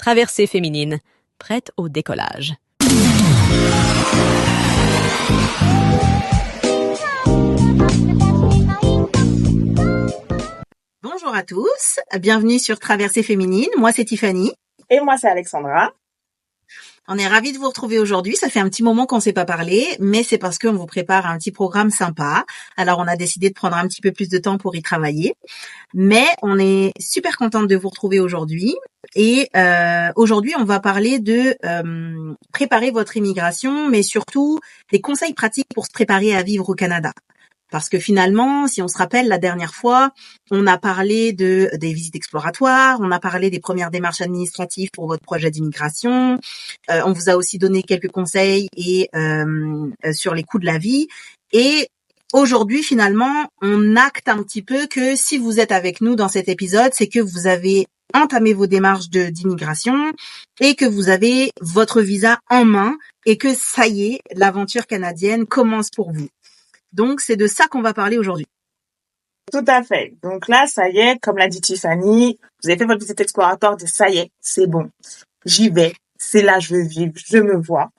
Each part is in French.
Traversée féminine, prête au décollage. Bonjour à tous, bienvenue sur Traversée féminine. Moi c'est Tiffany. Et moi c'est Alexandra. On est ravis de vous retrouver aujourd'hui. Ça fait un petit moment qu'on ne s'est pas parlé, mais c'est parce qu'on vous prépare un petit programme sympa. Alors on a décidé de prendre un petit peu plus de temps pour y travailler. Mais on est super contente de vous retrouver aujourd'hui. Et aujourd'hui, on va parler de préparer votre immigration, mais surtout des conseils pratiques pour se préparer à vivre au Canada. Parce que finalement, si on se rappelle, la dernière fois, on a parlé des visites exploratoires, on a parlé des premières démarches administratives pour votre projet d'immigration, on vous a aussi donné quelques conseils sur les coûts de la vie. Et aujourd'hui, finalement, on acte un petit peu que si vous êtes avec nous dans cet épisode, c'est que vous avez entamé vos démarches d'immigration et que vous avez votre visa en main et que ça y est, l'aventure canadienne commence pour vous. Donc, c'est de ça qu'on va parler aujourd'hui. Tout à fait. Donc là, ça y est, comme l'a dit Tiffany, vous avez fait votre visite exploratoire, ça y est, c'est bon. J'y vais. C'est là, je veux vivre, je me vois.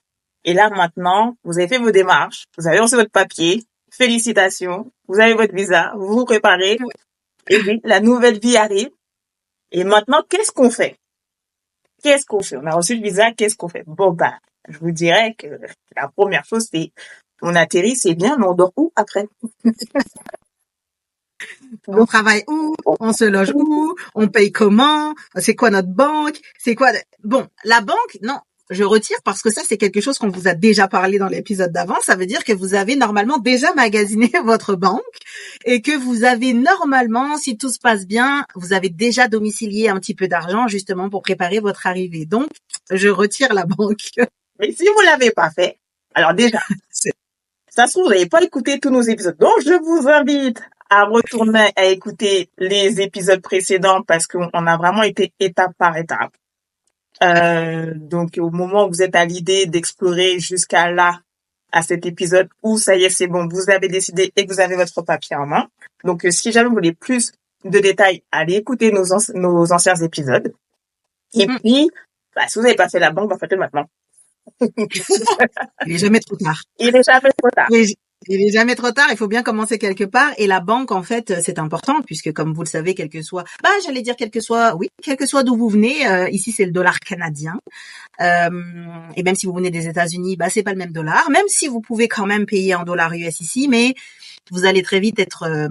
Et là, maintenant, vous avez fait vos démarches, vous avez reçu votre papier. Félicitations. Vous avez votre visa, vous vous préparez. Et oui, la nouvelle vie arrive. Et maintenant, qu'est-ce qu'on fait? On a reçu le visa, qu'est-ce qu'on fait? Bon, je vous dirais que la première chose, c'est on atterrit, c'est bien, mais on dort où après? On travaille où? On se loge où? On paye comment? C'est quoi notre banque? C'est quoi? Bon, la banque, non, je retire parce que ça, c'est quelque chose qu'on vous a déjà parlé dans l'épisode d'avant. Ça veut dire que vous avez normalement déjà magasiné votre banque et que vous avez normalement, si tout se passe bien, vous avez déjà domicilié un petit peu d'argent justement pour préparer votre arrivée. Donc, je retire la banque. Mais si vous l'avez pas fait, alors déjà, ça se trouve, vous n'avez pas écouté tous nos épisodes. Donc, je vous invite à retourner à écouter les épisodes précédents parce qu'on a vraiment été étape par étape. Donc, au moment où vous êtes à l'idée d'explorer jusqu'à là, à cet épisode où ça y est, c'est bon, vous avez décidé et que vous avez votre papier en main. Donc, si jamais vous voulez plus de détails, allez écouter nos anciens épisodes. Et puis, si vous n'avez pas fait la banque, faites-le maintenant. Il est jamais trop tard. Il est jamais trop tard. Il est jamais trop tard, il faut bien commencer quelque part. Et la banque, en fait, c'est important puisque, comme vous le savez, quel que soit d'où vous venez, ici c'est le dollar canadien. Et même si vous venez des États-Unis, c'est pas le même dollar. Même si vous pouvez quand même payer en dollars US ici, mais vous allez très vite être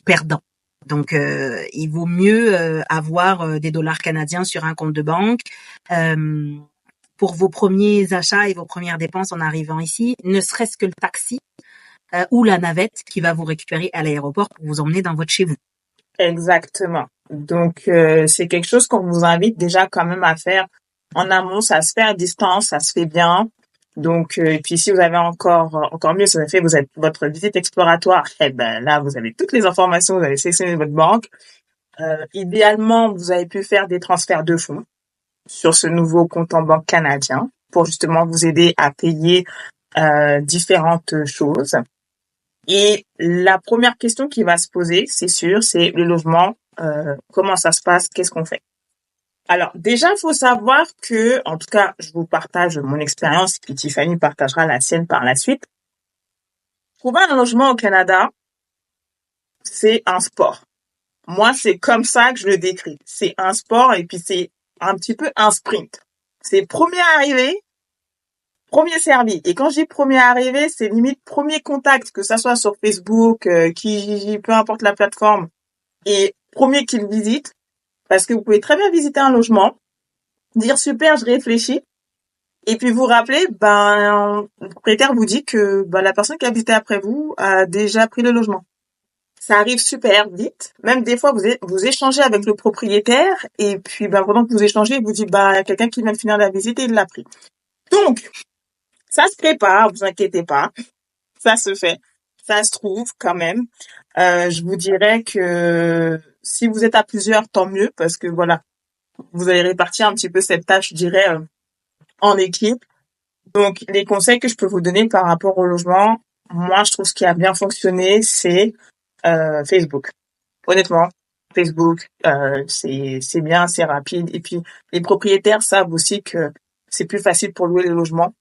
perdant. Donc, il vaut mieux avoir des dollars canadiens sur un compte de banque. Pour vos premiers achats et vos premières dépenses en arrivant ici, ne serait-ce que le taxi ou la navette qui va vous récupérer à l'aéroport pour vous emmener dans votre chez vous. Encore. Donc, c'est quelque chose qu'on vous invite déjà quand même à faire en amont. Ça se fait à distance, ça se fait bien. Donc, et puis si vous avez encore mieux, si vous avez fait votre visite exploratoire, là, vous avez toutes les informations, vous avez sélectionné votre banque. Idéalement, vous avez pu faire des transferts de fonds sur ce nouveau compte en banque canadien pour justement vous aider à payer différentes choses. Et la première question qui va se poser, c'est sûr, c'est le logement. Comment ça se passe? Qu'est-ce qu'on fait? Alors déjà, il faut savoir que, en tout cas, je vous partage mon expérience et Tiffany partagera la sienne par la suite. Trouver un logement au Canada, c'est un sport. Moi, c'est comme ça que je le décris. C'est un sport et puis c'est un petit peu un sprint. C'est premier arrivé, premier servi. Et quand je dis premier arrivé, c'est limite premier contact, que ça soit sur Facebook, peu importe la plateforme, et premier qui le visite. Parce que vous pouvez très bien visiter un logement, dire super, je réfléchis, et puis vous rappeler, le propriétaire vous dit que la personne qui a visité après vous a déjà pris le logement. Ça arrive super vite. Même des fois, vous échangez avec le propriétaire et puis pendant que vous échangez, il vous dit quelqu'un qui vient de finir la visite et il l'a pris. Donc, ça se prépare, vous inquiétez pas. Ça se fait. Ça se trouve quand même. Je vous dirais que si vous êtes à plusieurs, tant mieux parce que vous allez répartir un petit peu cette tâche, je dirais, en équipe. Donc, les conseils que je peux vous donner par rapport au logement, moi, je trouve ce qui a bien fonctionné, c'est Facebook. Honnêtement, Facebook, c'est bien, c'est rapide. Et puis les propriétaires savent aussi que c'est plus facile pour louer les logements.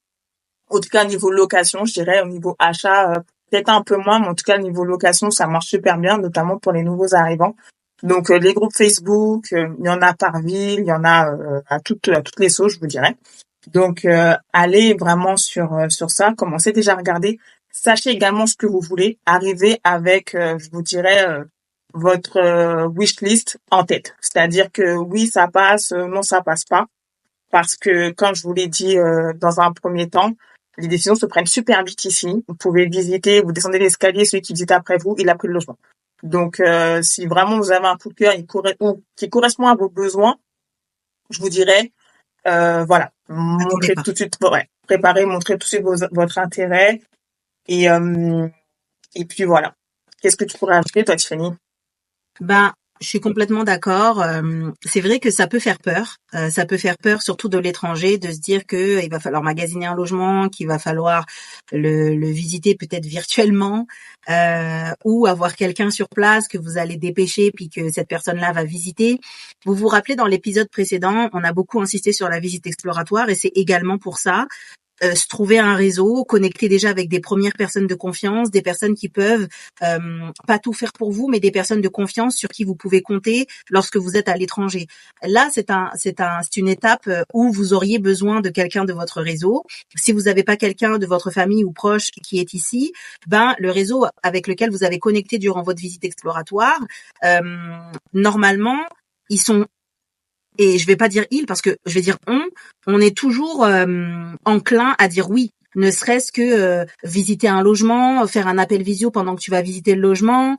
En tout cas, niveau location, je dirais, au niveau achat, peut-être un peu moins, mais en tout cas, niveau location, ça marche super bien, notamment pour les nouveaux arrivants. Donc, les groupes Facebook, il y en a par ville, il y en a à toutes les sauces, je vous dirais. Donc, allez vraiment sur ça, commencez déjà à regarder. Sachez également ce que vous voulez. Arrivez avec, je vous dirais, votre wish list en tête. C'est-à-dire que oui, ça passe, non, ça passe pas. Parce que, comme je vous l'ai dit dans un premier temps, les décisions se prennent super vite ici. Vous pouvez visiter, vous descendez l'escalier, celui qui visite après vous, il a pris le logement. Donc, si vraiment vous avez un coup de cœur qui correspond à vos besoins, je vous dirais, voilà, Attendez montrez pas. tout de suite, ouais, préparez, montrez tout de suite votre intérêt et euh, et puis voilà. Qu'est-ce que tu pourrais ajouter, toi, Tiffany? Ben, je suis complètement d'accord. C'est vrai que ça peut faire peur. Ça peut faire peur, surtout de l'étranger, de se dire que il va falloir magasiner un logement, qu'il va falloir le visiter peut-être virtuellement, ou avoir quelqu'un sur place que vous allez dépêcher puis que cette personne-là va visiter. Vous vous rappelez dans l'épisode précédent, on a beaucoup insisté sur la visite exploratoire et c'est également pour ça. Se trouver un réseau, connecter déjà avec des premières personnes de confiance, des personnes qui peuvent pas tout faire pour vous, mais des personnes de confiance sur qui vous pouvez compter lorsque vous êtes à l'étranger. Là, c'est une étape où vous auriez besoin de quelqu'un de votre réseau. Si vous n'avez pas quelqu'un de votre famille ou proche qui est ici, ben le réseau avec lequel vous avez connecté durant votre visite exploratoire, normalement, ils sont et je vais pas dire il parce que je vais dire on est toujours enclin à dire oui, ne serait-ce que visiter un logement, faire un appel visio pendant que tu vas visiter le logement,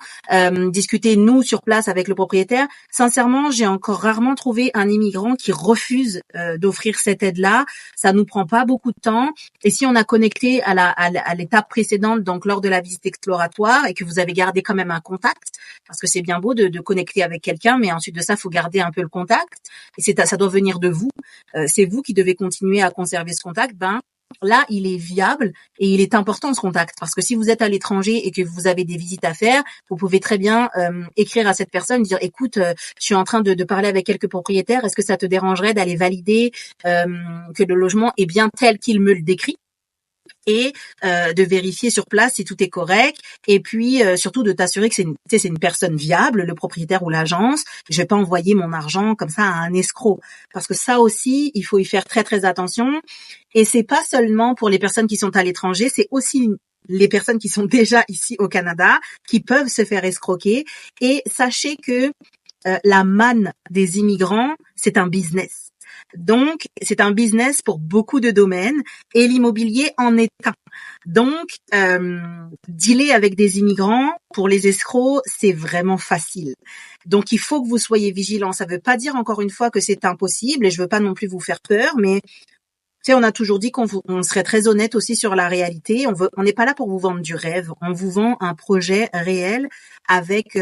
discuter nous sur place avec le propriétaire. Sincèrement, j'ai encore rarement trouvé un immigrant qui refuse d'offrir cette aide-là. Ça nous prend pas beaucoup de temps. Et si on a connecté à l'étape précédente, donc lors de la visite exploratoire, et que vous avez gardé quand même un contact, parce que c'est bien beau de connecter avec quelqu'un, mais ensuite de ça, faut garder un peu le contact. Et ça doit venir de vous. C'est vous qui devez continuer à conserver ce contact. Ben là, il est viable et il est important ce contact parce que si vous êtes à l'étranger et que vous avez des visites à faire, vous pouvez très bien écrire à cette personne, dire écoute, je suis en train de parler avec quelques propriétaires. Est-ce que ça te dérangerait d'aller valider que le logement est bien tel qu'il me le décrit? Et de vérifier sur place si tout est correct et puis surtout de t'assurer que c'est une personne viable, le propriétaire ou l'agence. Je vais pas envoyer mon argent comme ça à un escroc parce que ça aussi il faut y faire très très attention et c'est pas seulement pour les personnes qui sont à l'étranger, c'est aussi les personnes qui sont déjà ici au Canada qui peuvent se faire escroquer et sachez que la manne des immigrants, c'est un business. Donc, c'est un business pour beaucoup de domaines et l'immobilier en est un. Donc, dealer avec des immigrants pour les escrocs, c'est vraiment facile. Donc, il faut que vous soyez vigilants. Ça ne veut pas dire encore une fois que c'est impossible et je veux pas non plus vous faire peur, mais tu sais, on a toujours dit on serait très honnête aussi sur la réalité. On n'est pas là pour vous vendre du rêve. On vous vend un projet réel avec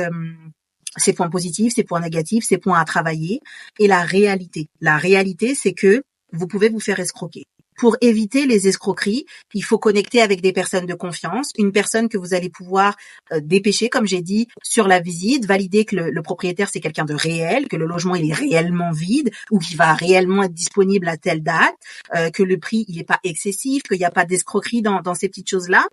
ses points positifs, ses points négatifs, ses points à travailler et la réalité. La réalité, c'est que vous pouvez vous faire escroquer. Pour éviter les escroqueries, il faut connecter avec des personnes de confiance, une personne que vous allez pouvoir dépêcher, comme j'ai dit, sur la visite, valider que le propriétaire c'est quelqu'un de réel, que le logement il est réellement vide ou qu'il va réellement être disponible à telle date, que le prix il est pas excessif, qu'il n'y a pas d'escroquerie dans ces petites choses-là.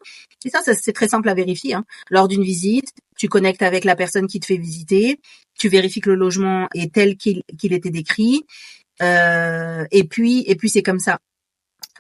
Et ça c'est très simple à vérifier. Hein. Lors d'une visite, tu connectes avec la personne qui te fait visiter, tu vérifies que le logement est tel qu'il était décrit, et puis c'est comme ça.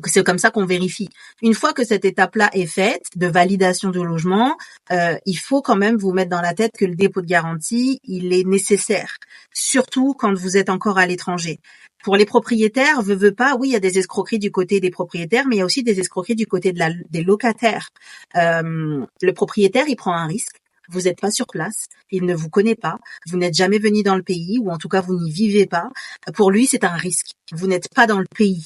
C'est comme ça qu'on vérifie. Une fois que cette étape-là est faite, de validation de logement, il faut quand même vous mettre dans la tête que le dépôt de garantie, il est nécessaire. Surtout quand vous êtes encore à l'étranger. Pour les propriétaires, veut pas, oui, il y a des escroqueries du côté des propriétaires, mais il y a aussi des escroqueries du côté des locataires. Le propriétaire, il prend un risque. Vous n'êtes pas sur place, il ne vous connaît pas, vous n'êtes jamais venu dans le pays, ou en tout cas vous n'y vivez pas. Pour lui, c'est un risque. Vous n'êtes pas dans le pays.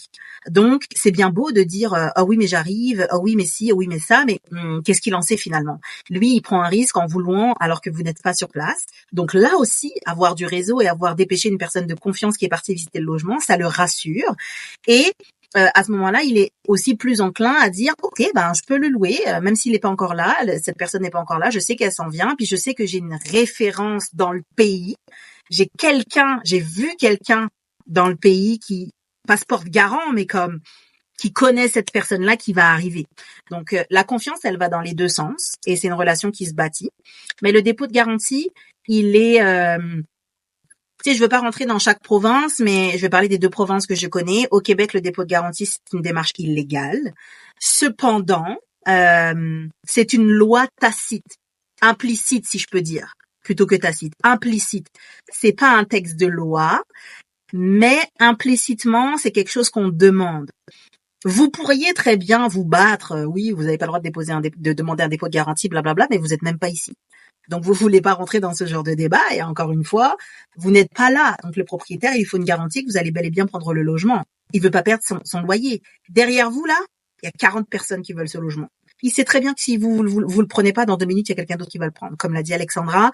Donc, c'est bien beau de dire ah oui mais j'arrive, ah oui mais si, ah oui mais ça, mais qu'est-ce qu'il en sait finalement? Lui, il prend un risque en vous louant alors que vous n'êtes pas sur place. Donc là aussi, avoir du réseau et avoir dépêché une personne de confiance qui est partie visiter le logement, ça le rassure. Et à ce moment-là, il est aussi plus enclin à dire OK, ben je peux le louer, même s'il n'est pas encore là, cette personne n'est pas encore là, je sais qu'elle s'en vient, puis je sais que j'ai une référence dans le pays. J'ai vu quelqu'un dans le pays qui pas se porte garant, mais comme qui connaît cette personne-là qui va arriver. Donc la confiance, elle va dans les deux sens et c'est une relation qui se bâtit. Mais le dépôt de garantie, il est tu sais, je veux pas rentrer dans chaque province, mais je vais parler des deux provinces que je connais. Au Québec, le dépôt de garantie, c'est une démarche illégale. Cependant, c'est une loi tacite, implicite, si je peux dire, plutôt que tacite. Implicite. C'est pas un texte de loi, mais implicitement, c'est quelque chose qu'on demande. Vous pourriez très bien vous battre. Oui, vous n'avez pas le droit de demander un dépôt de garantie, blablabla, mais vous êtes même pas ici. Donc, vous voulez pas rentrer dans ce genre de débat. Et encore une fois, vous n'êtes pas là. Donc, le propriétaire, il faut une garantie que vous allez bel et bien prendre le logement. Il veut pas perdre son loyer. Derrière vous, là, il y a 40 personnes qui veulent ce logement. Il sait très bien que si vous le prenez pas, dans 2 minutes, il y a quelqu'un d'autre qui va le prendre. Comme l'a dit Alexandra,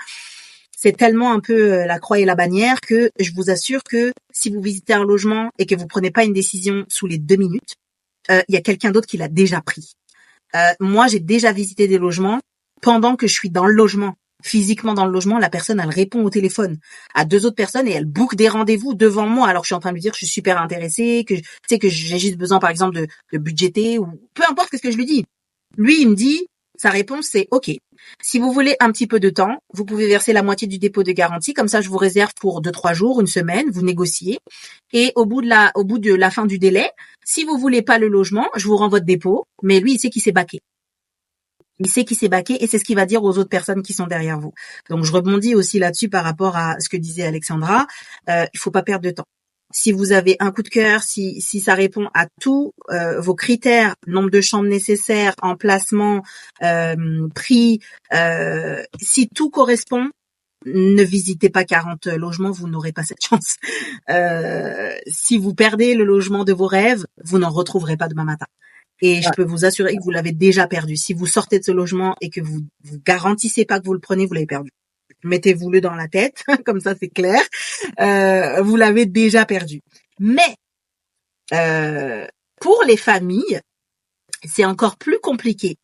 c'est tellement un peu la croix et la bannière que je vous assure que si vous visitez un logement et que vous prenez pas une décision sous les 2 minutes, il y a quelqu'un d'autre qui l'a déjà pris. Moi, j'ai déjà visité des logements pendant que je suis dans le logement. Physiquement dans le logement, la personne, elle répond au téléphone à 2 autres personnes et elle book des rendez-vous devant moi alors que je suis en train de lui dire que je suis super intéressée, que tu sais que j'ai juste besoin par exemple de budgéter ou peu importe ce que je lui dis. Lui, il me dit, sa réponse c'est OK. Si vous voulez un petit peu de temps, vous pouvez verser la moitié du dépôt de garantie, comme ça je vous réserve pour 2-3 jours, une semaine, vous négociez et au bout de la fin du délai, si vous voulez pas le logement, je vous rends votre dépôt, mais lui il sait qu'il s'est baqué. Il sait qu'il s'est baqué et c'est ce qu'il va dire aux autres personnes qui sont derrière vous. Donc, je rebondis aussi là-dessus par rapport à ce que disait Alexandra. Il faut pas perdre de temps. Si vous avez un coup de cœur, si ça répond à tous vos critères, nombre de chambres nécessaires, emplacement, prix, si tout correspond, ne visitez pas 40 logements, vous n'aurez pas cette chance. Si vous perdez le logement de vos rêves, vous n'en retrouverez pas demain matin. Et je peux vous assurer que vous l'avez déjà perdu. Si vous sortez de ce logement et que vous garantissez pas que vous le prenez, vous l'avez perdu. Mettez-vous-le dans la tête, comme ça c'est clair. Vous l'avez déjà perdu. Mais pour les familles, c'est encore plus compliqué.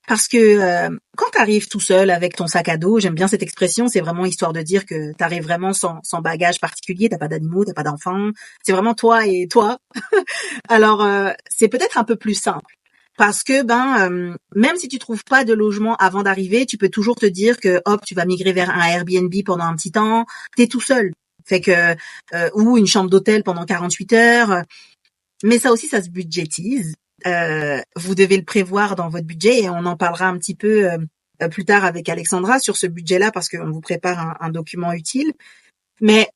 Parce que quand tu arrives tout seul avec ton sac à dos, j'aime bien cette expression, c'est vraiment histoire de dire que tu arrives vraiment sans bagage particulier, t'as pas d'animaux, t'as pas d'enfants, c'est vraiment toi et toi. Alors c'est peut-être un peu plus simple parce que même si tu trouves pas de logement avant d'arriver, tu peux toujours te dire que hop, tu vas migrer vers un Airbnb pendant un petit temps, t'es tout seul. Fait que ou une chambre d'hôtel pendant 48 heures. Mais ça aussi ça se budgétise. Vous devez le prévoir dans votre budget et on en parlera un petit peu plus tard avec Alexandra sur ce budget-là parce qu'on vous prépare un document utile. Mais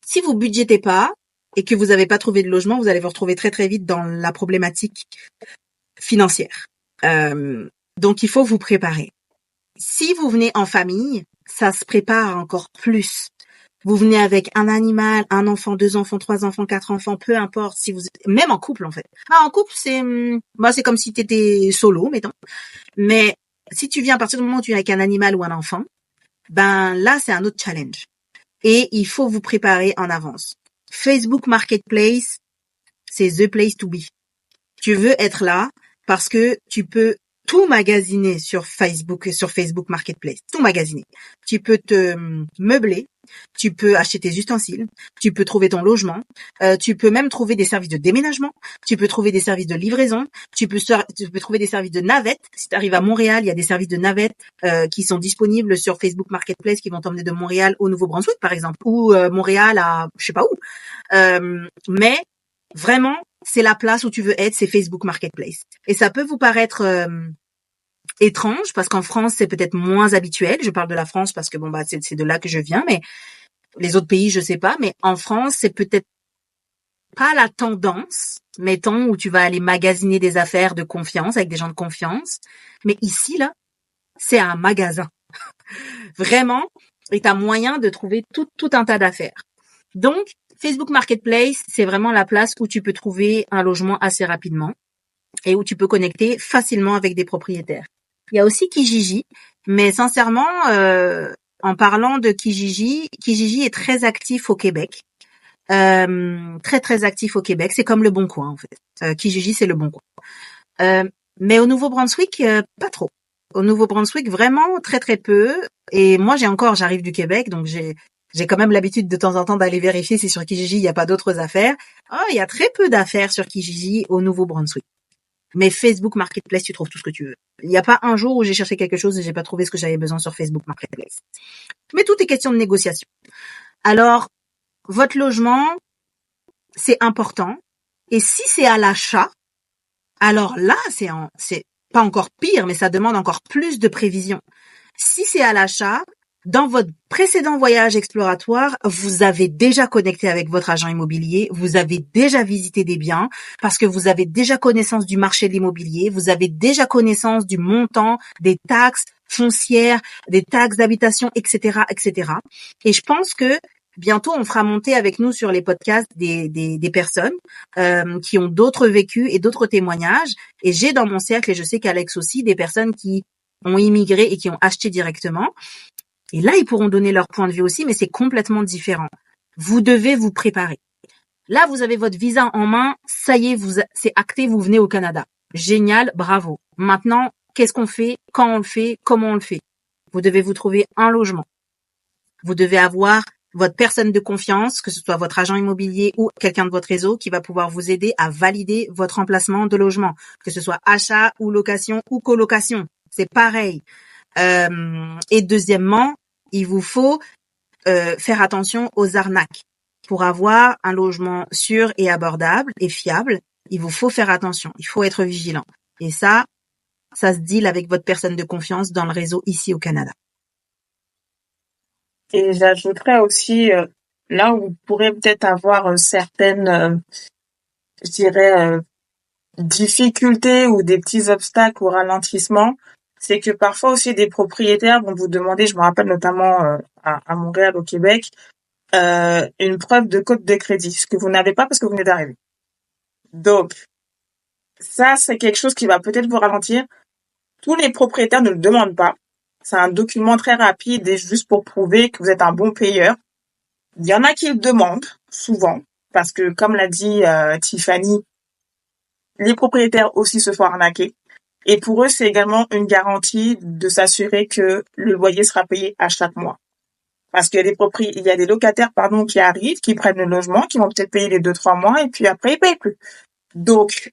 si vous budgétez pas et que vous n'avez pas trouvé de logement, vous allez vous retrouver très très vite dans la problématique financière. Donc il faut vous préparer. Si vous venez en famille, ça se prépare encore plus. Vous venez avec un animal, un enfant, 2 enfants, 3 enfants, 4 enfants, peu importe. Si vous, même en couple en fait. En couple c'est comme si t'étais solo, mettons. Mais si tu viens à partir du moment où tu viens avec un animal ou un enfant, là c'est un autre challenge. Et il faut vous préparer en avance. Facebook Marketplace, c'est the place to be. Tu veux être là parce que tu peux tout magasiner sur Facebook Marketplace. Tout magasiner. Tu peux te meubler. Tu peux acheter tes ustensiles, tu peux trouver ton logement, tu peux même trouver des services de déménagement, tu peux trouver des services de livraison, tu peux trouver des services de navette. Si tu arrives à Montréal, il y a des services de navette qui sont disponibles sur Facebook Marketplace qui vont t'emmener de Montréal au Nouveau-Brunswick par exemple, ou Montréal à je sais pas où. Mais vraiment, c'est la place où tu veux être, c'est Facebook Marketplace. Et ça peut vous paraître étrange parce qu'en France c'est peut-être moins habituel. Je parle de la France parce que c'est de là que je viens, mais les autres pays je sais pas. Mais en France c'est peut-être pas la tendance, mettons, où tu vas aller magasiner des affaires de confiance avec des gens de confiance. Mais ici là, c'est un magasin vraiment, et t'as moyen de trouver tout un tas d'affaires. Donc Facebook Marketplace c'est vraiment la place où tu peux trouver un logement assez rapidement et où tu peux connecter facilement avec des propriétaires. Il y a aussi Kijiji, mais sincèrement, en parlant de Kijiji est très actif au Québec. très très actif au Québec. C'est comme le Bon Coin en fait. Kijiji, c'est le Bon Coin. Mais au Nouveau-Brunswick, pas trop. Au Nouveau-Brunswick, vraiment très très peu. Et moi, j'arrive du Québec, donc j'ai quand même l'habitude de temps en temps d'aller vérifier si sur Kijiji il n'y a pas d'autres affaires. Oh, il y a très peu d'affaires sur Kijiji au Nouveau-Brunswick. Mais Facebook Marketplace, tu trouves tout ce que tu veux. Il n'y a pas un jour où j'ai cherché quelque chose et j'ai pas trouvé ce que j'avais besoin sur Facebook Marketplace. Mais tout est question de négociation. Alors, votre logement, c'est important. Et si c'est à l'achat, alors là, c'est pas encore pire, mais ça demande encore plus de prévision. Si c'est à l'achat, dans votre précédent voyage exploratoire, vous avez déjà connecté avec votre agent immobilier, vous avez déjà visité des biens, parce que vous avez déjà connaissance du marché de l'immobilier, vous avez déjà connaissance du montant, des taxes foncières, des taxes d'habitation, etc., etc. Et je pense que bientôt, on fera monter avec nous sur les podcasts des personnes qui ont d'autres vécus et d'autres témoignages. Et j'ai dans mon cercle, et je sais qu'Alex aussi, des personnes qui ont immigré et qui ont acheté directement. Et là, ils pourront donner leur point de vue aussi, mais c'est complètement différent. Vous devez vous préparer. Là, vous avez votre visa en main. Ça y est, c'est acté, vous venez au Canada. Génial, bravo. Maintenant, qu'est-ce qu'on fait? Quand on le fait? Comment on le fait? Vous devez vous trouver un logement. Vous devez avoir votre personne de confiance, que ce soit votre agent immobilier ou quelqu'un de votre réseau qui va pouvoir vous aider à valider votre emplacement de logement, que ce soit achat ou location ou colocation. C'est pareil. Et deuxièmement, il vous faut faire attention aux arnaques. Pour avoir un logement sûr et abordable et fiable, il vous faut faire attention. Il faut être vigilant. Et ça se deal avec votre personne de confiance dans le réseau ici au Canada. Et j'ajouterais aussi, là où vous pourrez peut-être avoir certaines, je dirais, difficultés ou des petits obstacles ou ralentissements, c'est que parfois aussi des propriétaires vont vous demander, je me rappelle notamment à Montréal, au Québec, une preuve de code de crédit, ce que vous n'avez pas parce que vous venez d'arriver. Donc, ça, c'est quelque chose qui va peut-être vous ralentir. Tous les propriétaires ne le demandent pas. C'est un document très rapide et juste pour prouver que vous êtes un bon payeur. Il y en a qui le demandent, souvent, parce que comme l'a dit Tiffany, les propriétaires aussi se font arnaquer. Et pour eux, c'est également une garantie de s'assurer que le loyer sera payé à chaque mois. Parce qu'il y a des locataires, qui arrivent, qui prennent le logement, qui vont peut-être payer les 2-3 mois et puis après, ils payent plus. Donc,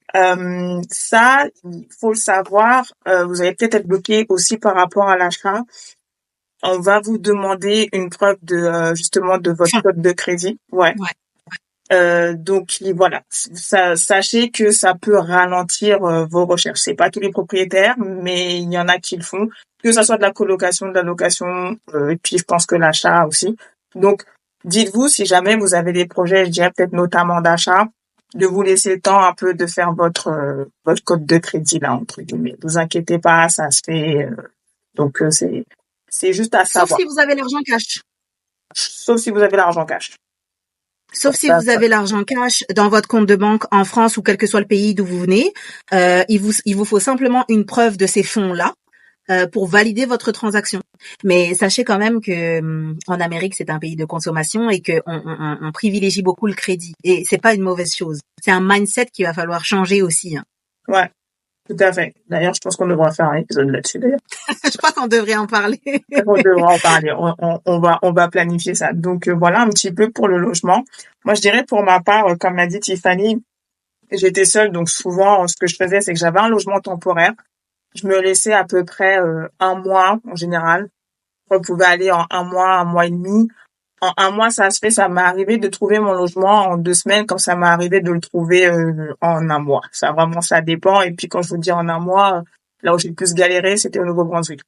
ça, il faut le savoir. Vous allez peut-être être bloqué aussi par rapport à l'achat. On va vous demander une preuve justement de votre code de crédit. Ouais. Donc voilà, sachez que ça peut ralentir vos recherches. C'est pas tous les propriétaires, mais il y en a qui le font, que ça soit de la colocation, de la location, et puis je pense que l'achat aussi. Donc dites-vous, si jamais vous avez des projets, je dirais peut-être notamment d'achat, de vous laisser le temps un peu de faire votre code de crédit là entre guillemets. Vous inquiétez pas, ça se fait. Donc c'est juste à savoir. Sauf si vous avez l'argent cash. Sauf si vous avez l'argent cash. Sauf si vous avez l'argent cash dans votre compte de banque en France ou quel que soit le pays d'où vous venez, il vous faut simplement une preuve de ces fonds-là pour valider votre transaction. Mais sachez quand même que en Amérique, c'est un pays de consommation et que on privilégie beaucoup le crédit. Et c'est pas une mauvaise chose. C'est un mindset qu'il va falloir changer aussi. Hein. Ouais. Tout à fait. D'ailleurs, je pense qu'on devra faire un épisode là-dessus, d'ailleurs. Je crois qu'on devrait en parler. On devra en parler. On va planifier ça. Donc, voilà un petit peu pour le logement. Moi, je dirais pour ma part, comme l'a dit Tiffany, j'étais seule. Donc, souvent, ce que je faisais, c'est que j'avais un logement temporaire. Je me laissais à peu près 1 mois, en général. On pouvait aller en 1 mois et demi. En 1 mois, ça se fait, ça m'est arrivé de trouver mon logement en 2 semaines, comme ça m'est arrivé de le trouver en 1 mois. Ça dépend. Et puis quand je vous dis en 1 mois, là où j'ai le plus galéré, c'était au Nouveau-Brunswick.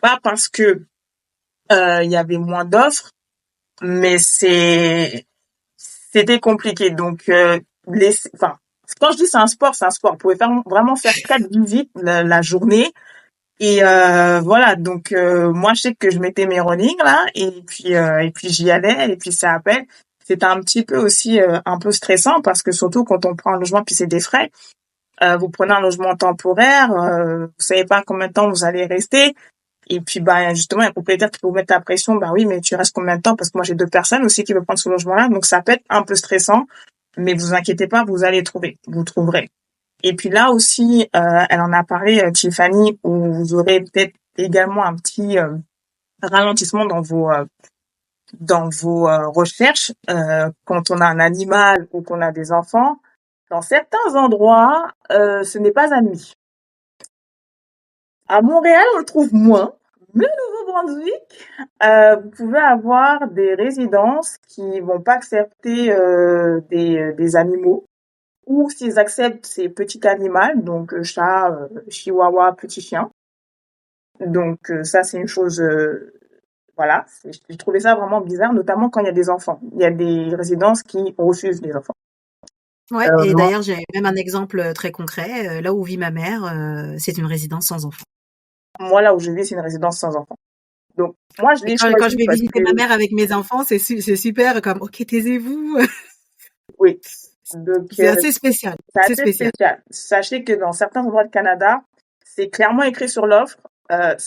Pas parce que il y avait moins d'offres, mais c'était compliqué. Donc quand je dis c'est un sport, c'est un sport. Vous pouvez vraiment faire 4 visites la journée. Et voilà, donc moi je sais que je mettais mes runnings là et puis j'y allais et puis ça appelle. C'était un petit peu aussi un peu stressant parce que surtout quand on prend un logement puis c'est des frais, vous prenez un logement temporaire, vous savez pas combien de temps vous allez rester Et puis, justement, il y a un propriétaire qui peut vous mettre la pression. Oui, mais tu restes combien de temps? Parce que moi, j'ai 2 personnes aussi qui veulent prendre ce logement-là. Donc, ça peut être un peu stressant. Mais vous inquiétez pas, vous allez trouver. Vous trouverez. Et puis là aussi, elle en a parlé, Tiffany, où vous aurez peut-être également un petit ralentissement dans vos recherches. Quand on a un animal ou qu'on a des enfants, dans certains endroits, ce n'est pas admis. À Montréal, on le trouve moins, mais au Nouveau-Brunswick, vous pouvez avoir des résidences qui vont pas accepter des animaux, ou s'ils acceptent, c'est petit animal, donc chat, chihuahua, petit chien. Donc ça, c'est une chose, voilà. J'ai trouvé ça vraiment bizarre, notamment quand il y a des enfants. Il y a des résidences qui refusent les enfants. Ouais, et Moi, d'ailleurs, j'ai même un exemple très concret. Là où vit ma mère, c'est une résidence sans enfants. là où je vis, c'est une résidence sans enfants. Donc moi, je Et l'ai quand choisi je vais parce visiter que ma mère avec mes enfants, c'est super comme, ok, taisez-vous. oui. Donc C'est assez spécial. c'est C'est assez spécial. spécial. Sachez que dans certains endroits du Canada, c'est clairement écrit sur l'offre.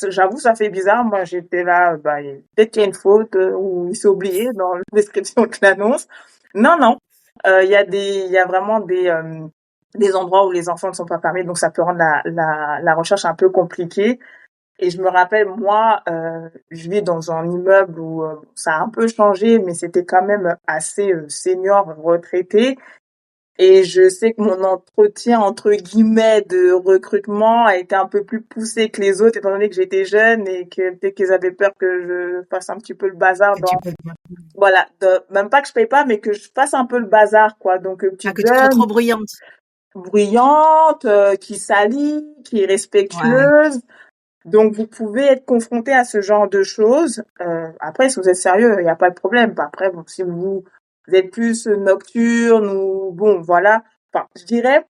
J'avoue, ça fait bizarre. Moi, j'étais là, peut-être qu'il y a une faute ou il s'est oublié dans la description de l'annonce. Non, non. Il y a vraiment des endroits où les enfants ne sont pas permis, donc ça peut rendre la recherche un peu compliquée. Et je me rappelle, moi, je vis dans un immeuble où ça a un peu changé, mais c'était quand même assez senior, retraité. Et je sais que mon entretien, entre guillemets, de recrutement a été un peu plus poussé que les autres, étant donné que j'étais jeune et que peut-être qu'ils avaient peur que je fasse un petit peu le bazar Que tu dans, peux dire. voilà, même pas que je paye pas, mais que je fasse un peu le bazar, quoi. Donc, Ah, petite que tu sois jeune, trop bruyante. bruyante, qui s'allie, qui est Ouais. respectueuse. Donc, vous pouvez être confronté à ce genre de choses. Après, si vous êtes sérieux, il n'y a pas de problème. Après, bon, si vous êtes plus nocturne ou bon, voilà. Enfin, je dirais,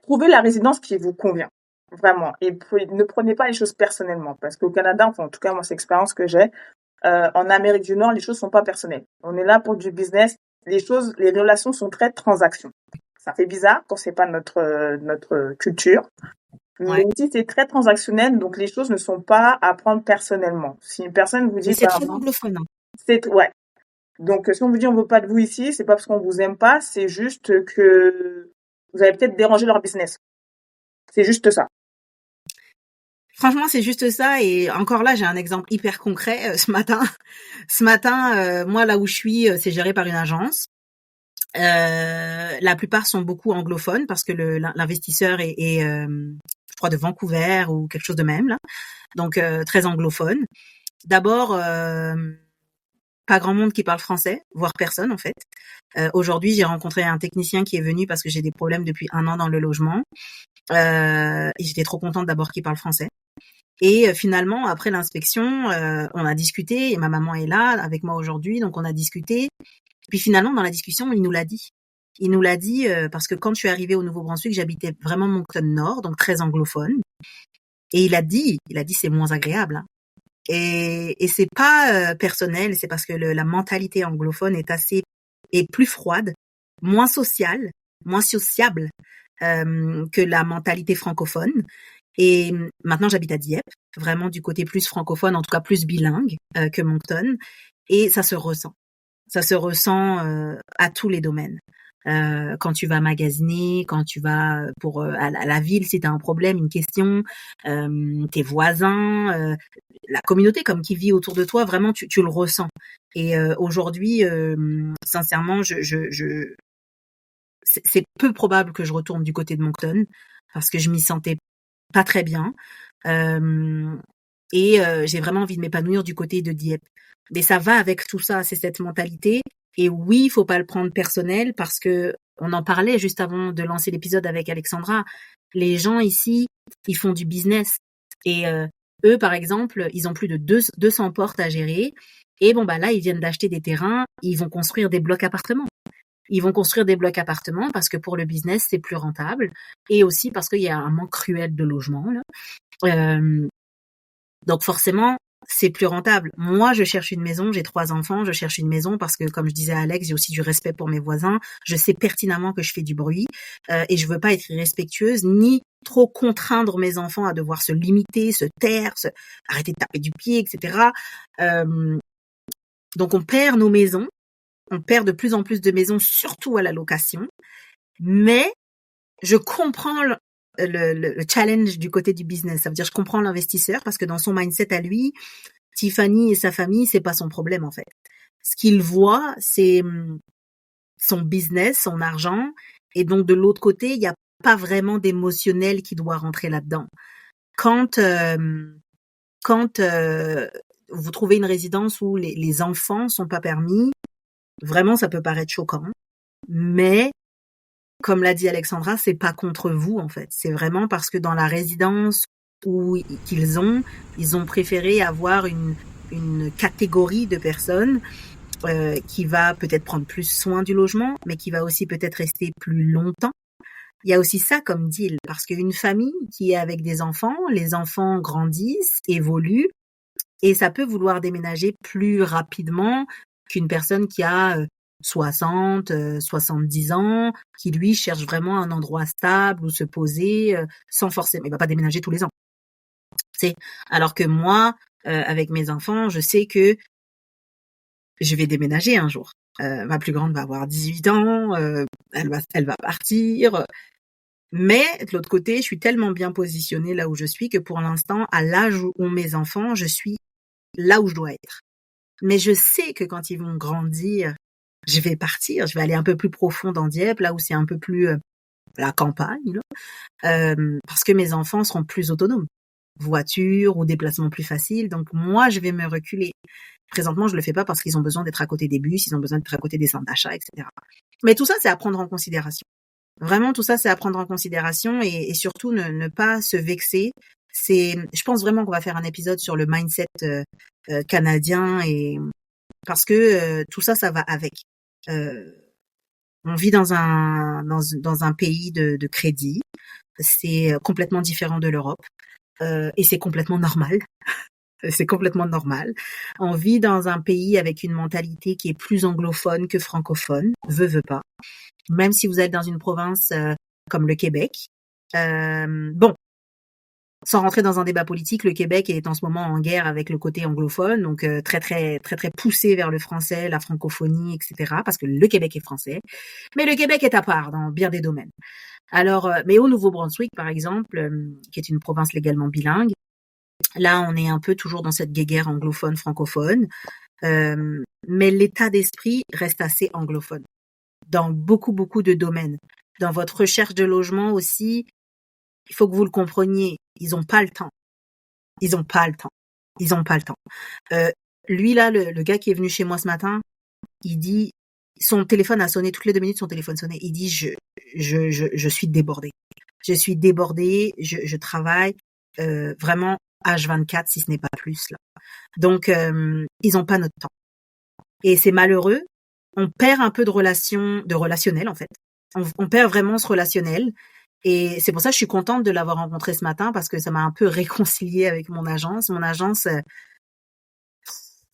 trouvez la résidence qui vous convient. Vraiment. Et ne prenez pas les choses personnellement. Parce qu'au Canada, enfin, en tout cas, moi, c'est l'expérience que j'ai. En Amérique du Nord, les choses sont pas personnelles. On est là pour du business. Les relations sont très transactions. Ça fait bizarre quand c'est pas notre culture. Mais Ouais. ici, c'est très transactionnel, donc les choses ne sont pas à prendre personnellement. Si une personne vous Mais dit, c'est très anglophone, hein. ouais. Donc, si on vous dit on veut pas de vous ici, c'est pas parce qu'on vous aime pas, c'est juste que vous avez peut-être dérangé leur business. C'est juste ça. Franchement, c'est juste ça. Et encore là, j'ai un exemple hyper concret. Ce matin, moi, là où je suis, c'est géré par une agence. La plupart sont beaucoup anglophones parce que l'investisseur est je crois de Vancouver ou quelque chose de même là. Donc très anglophone. D'abord, pas grand monde qui parle français, voire personne en fait. Aujourd'hui, j'ai rencontré un technicien qui est venu parce que j'ai des problèmes depuis 1 an dans le logement. Et j'étais trop contente d'abord qu'il parle français. Et finalement, après l'inspection, on a discuté et ma maman est là avec moi aujourd'hui, donc on a discuté. Puis finalement, dans la discussion, il nous l'a dit. Il nous l'a dit parce que quand je suis arrivée au Nouveau-Brunswick, j'habitais vraiment Moncton Nord, donc très anglophone. Et il a dit c'est moins agréable. Hein. Et c'est pas personnel, c'est parce que la mentalité anglophone est plus froide, moins sociale, moins sociable que la mentalité francophone. Et maintenant, j'habite à Dieppe, vraiment du côté plus francophone, en tout cas plus bilingue que Moncton. Et ça se ressent. Ça se ressent à tous les domaines. Quand tu vas magasiner, quand tu vas pour à la ville, si tu as un problème, une question, tes voisins, la communauté comme qui vit autour de toi, vraiment tu le ressens. Et aujourd'hui, sincèrement, c'est peu probable que je retourne du côté de Moncton parce que je m'y sentais pas très bien. Et j'ai vraiment envie de m'épanouir du côté de Dieppe. Mais ça va avec tout ça, c'est cette mentalité. Et oui, il faut pas le prendre personnel parce que on en parlait juste avant de lancer l'épisode avec Alexandra. Les gens ici, ils font du business. Et eux, par exemple, ils ont plus de 200 portes à gérer. Et bon, là, ils viennent d'acheter des terrains. Ils vont construire des blocs appartements. Ils vont construire des blocs appartements parce que pour le business, c'est plus rentable. Et aussi parce qu'il y a un manque cruel de logements, là. Donc forcément, c'est plus rentable. Moi, je cherche une maison, j'ai 3 enfants, je cherche une maison parce que, comme je disais à Alex, j'ai aussi du respect pour mes voisins. Je sais pertinemment que je fais du bruit et je veux pas être irrespectueuse ni trop contraindre mes enfants à devoir se limiter, se taire, arrêter de taper du pied, etc. Donc, on perd nos maisons, on perd de plus en plus de maisons, surtout à la location. Mais je comprends le challenge du côté du business. Ça veut dire, je comprends l'investisseur parce que dans son mindset à lui, Tiffany et sa famille, c'est pas son problème, en fait. Ce qu'il voit, c'est son business, son argent. Et donc, de l'autre côté, il n'y a pas vraiment d'émotionnel qui doit rentrer là-dedans. Quand vous trouvez une résidence où les enfants sont pas permis, vraiment, ça peut paraître choquant. Mais comme l'a dit Alexandra, c'est pas contre vous, en fait. C'est vraiment parce que dans la résidence qu'ils ont préféré avoir une catégorie de personnes qui va peut-être prendre plus soin du logement, mais qui va aussi peut-être rester plus longtemps. Il y a aussi ça comme deal, parce qu'une famille qui est avec des enfants, les enfants grandissent, évoluent, et ça peut vouloir déménager plus rapidement qu'une personne qui a 60, 70 ans, qui lui cherche vraiment un endroit stable où se poser sans forcément, il va pas déménager tous les ans. C'est alors que moi, avec mes enfants, je sais que je vais déménager un jour. Ma plus grande va avoir 18 ans, elle va partir. Mais de l'autre côté, je suis tellement bien positionnée là où je suis que pour l'instant, à l'âge où ont mes enfants, je suis là où je dois être. Mais je sais que quand ils vont grandir, je vais partir, je vais aller un peu plus profond dans Dieppe, là où c'est un peu plus la campagne, là, parce que mes enfants seront plus autonomes. Voiture ou déplacement plus facile. Donc moi, je vais me reculer. Présentement, je le fais pas parce qu'ils ont besoin d'être à côté des bus, ils ont besoin d'être à côté des centres d'achat, etc. Mais tout ça, c'est à prendre en considération. Vraiment, tout ça, c'est à prendre en considération et surtout ne pas se vexer. Je pense vraiment qu'on va faire un épisode sur le mindset canadien et parce que tout ça, ça va avec. On vit dans un pays de crédit. C'est complètement différent de l'Europe et c'est complètement normal. C'est complètement normal. On vit dans un pays avec une mentalité qui est plus anglophone que francophone, veut pas. Même si vous êtes dans une province comme le Québec. Bon, sans rentrer dans un débat politique, le Québec est en ce moment en guerre avec le côté anglophone, donc très très très très poussé vers le français, la francophonie, etc. Parce que le Québec est français, mais le Québec est à part dans bien des domaines. Alors, mais au Nouveau-Brunswick, par exemple, qui est une province légalement bilingue, là, on est un peu toujours dans cette guéguerre anglophone-francophone, mais l'état d'esprit reste assez anglophone dans beaucoup, beaucoup de domaines. Dans votre recherche de logement aussi, il faut que vous le compreniez, ils ont pas le temps. Ils ont pas le temps. Ils ont pas le temps. Lui, là, le gars qui est venu chez moi ce matin, il dit, son téléphone a sonné, toutes les 2 minutes, son téléphone sonnait. Il dit, je suis débordé. Je suis débordé, je travaille, vraiment H24 si ce n'est pas plus, là. Donc, ils ont pas notre temps. Et c'est malheureux. On perd un peu de relationnel, en fait. On perd vraiment ce relationnel. Et c'est pour ça que je suis contente de l'avoir rencontré ce matin parce que ça m'a un peu réconciliée avec mon agence. Mon agence,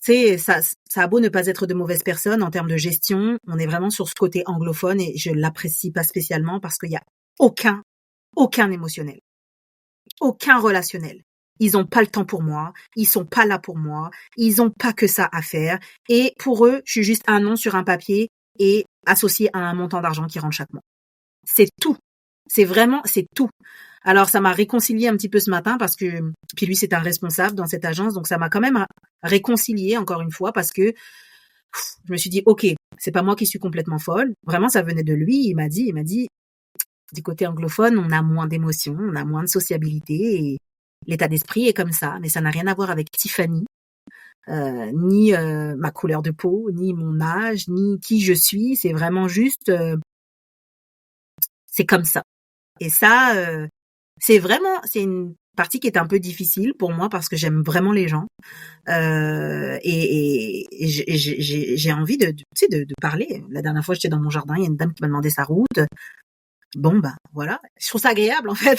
tu sais, ça a beau ne pas être de mauvaises personnes en termes de gestion. On est vraiment sur ce côté anglophone et je l'apprécie pas spécialement parce qu'il y a aucun émotionnel. Aucun relationnel. Ils ont pas le temps pour moi, ils sont pas là pour moi, ils ont pas que ça à faire et pour eux, je suis juste un nom sur un papier et associé à un montant d'argent qui rentre chaque mois. C'est tout. C'est tout. Alors ça m'a réconcilié un petit peu ce matin parce que puis lui c'est un responsable dans cette agence donc ça m'a quand même réconcilié encore une fois parce que je me suis dit OK, c'est pas moi qui suis complètement folle. Vraiment ça venait de lui, il m'a dit du côté anglophone, on a moins d'émotions, on a moins de sociabilité et l'état d'esprit est comme ça, mais ça n'a rien à voir avec Tiffany, ni ma couleur de peau, ni mon âge, ni qui je suis. C'est vraiment juste, c'est comme ça. Et ça, c'est une partie qui est un peu difficile pour moi parce que j'aime vraiment les gens et j'ai envie de parler. La dernière fois, j'étais dans mon jardin, il y a une dame qui m'a demandé sa route. Bon, bah, voilà. Je trouve ça agréable, en fait.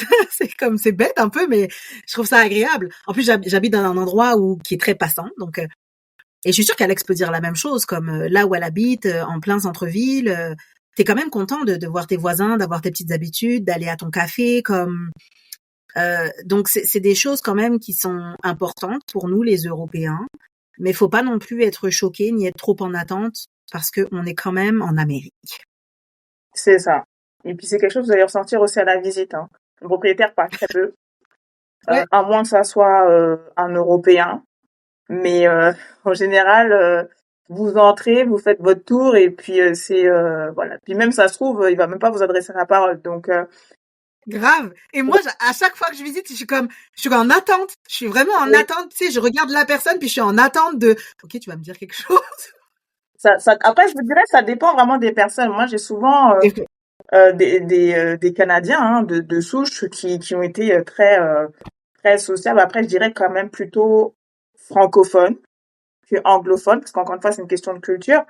C'est bête un peu, mais je trouve ça agréable. En plus, j'habite dans un endroit qui est très passant, donc, et je suis sûre qu'Alex peut dire la même chose, comme là où elle habite, en plein centre-ville, t'es quand même content de voir tes voisins, d'avoir tes petites habitudes, d'aller à ton café, donc c'est des choses quand même qui sont importantes pour nous, les Européens, mais faut pas non plus être choqué ni être trop en attente parce que on est quand même en Amérique. C'est ça. Et puis c'est quelque chose que vous allez ressentir aussi à la visite, hein. Le propriétaire parle très peu, Ouais. à moins que ça soit un Européen. Mais en général, vous entrez, vous faites votre tour et puis voilà. Puis même ça se trouve, il va même pas vous adresser la parole. Donc Grave. Et moi, à chaque fois que je visite, je suis en attente. Je suis vraiment en oui, attente. Tu sais, je regarde la personne, puis je suis en attente de, OK, tu vas me dire quelque chose. après je vous dirais ça dépend vraiment des personnes. Moi j'ai souvent des Canadiens hein, de souche qui ont été très sociables. Après je dirais quand même plutôt francophones que anglophones parce qu'encore une fois c'est une question de culture.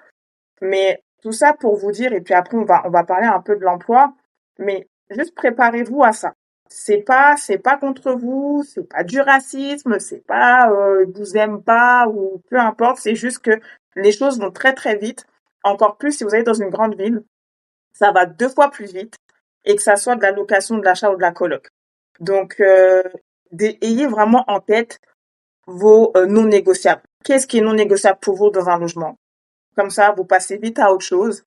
Mais tout ça pour vous dire, et puis après on va parler un peu de l'emploi, mais juste préparez-vous à ça. C'est pas contre vous, c'est pas du racisme, c'est pas ils vous aiment pas ou peu importe, c'est juste que les choses vont très très vite. Encore plus si vous êtes dans une grande ville, ça va 2 fois plus vite et que ça soit de la location, de l'achat ou de la coloc. Donc ayez vraiment en tête vos non négociables. Qu'est-ce qui est non négociable pour vous dans un logement? Comme ça, vous passez vite à autre chose.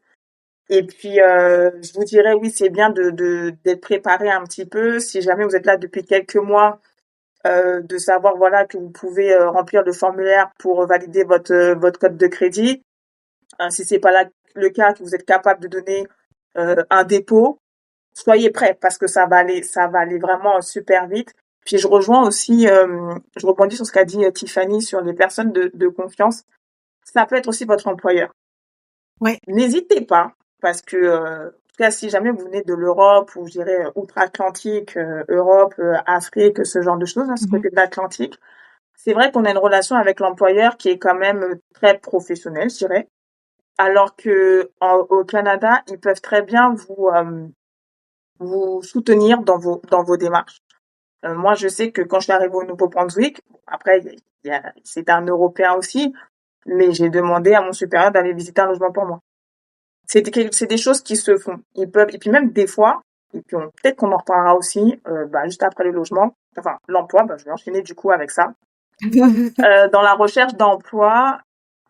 Et puis, je vous dirais, oui, c'est bien d'être préparé un petit peu. Si jamais vous êtes là depuis quelques mois, de savoir, voilà, que vous pouvez remplir le formulaire pour valider votre code de crédit. Si c'est pas le cas, que vous êtes capable de donner un dépôt, soyez prêts parce que ça va aller vraiment super vite. Puis je rejoins aussi, je rebondis sur ce qu'a dit Tiffany sur les personnes de confiance. Ça peut être aussi votre employeur. Ouais. N'hésitez pas, parce que, en tout cas, si jamais vous venez de l'Europe ou je dirais outre-Atlantique, Europe, Afrique, ce genre de choses, hein, ce Mhm. côté de l'Atlantique, c'est vrai qu'on a une relation avec l'employeur qui est quand même très professionnelle, je dirais. Alors que au Canada, ils peuvent très bien vous soutenir dans vos démarches. Moi, je sais que quand je suis arrivée au Nouveau-Brunswick, après, c'est un Européen aussi, mais j'ai demandé à mon supérieur d'aller visiter un logement pour moi. C'est des choses qui se font. Ils peuvent, et puis même des fois, et puis peut-être qu'on en reparlera aussi, juste après le logement, enfin l'emploi, je vais enchaîner du coup avec ça. Dans la recherche d'emploi,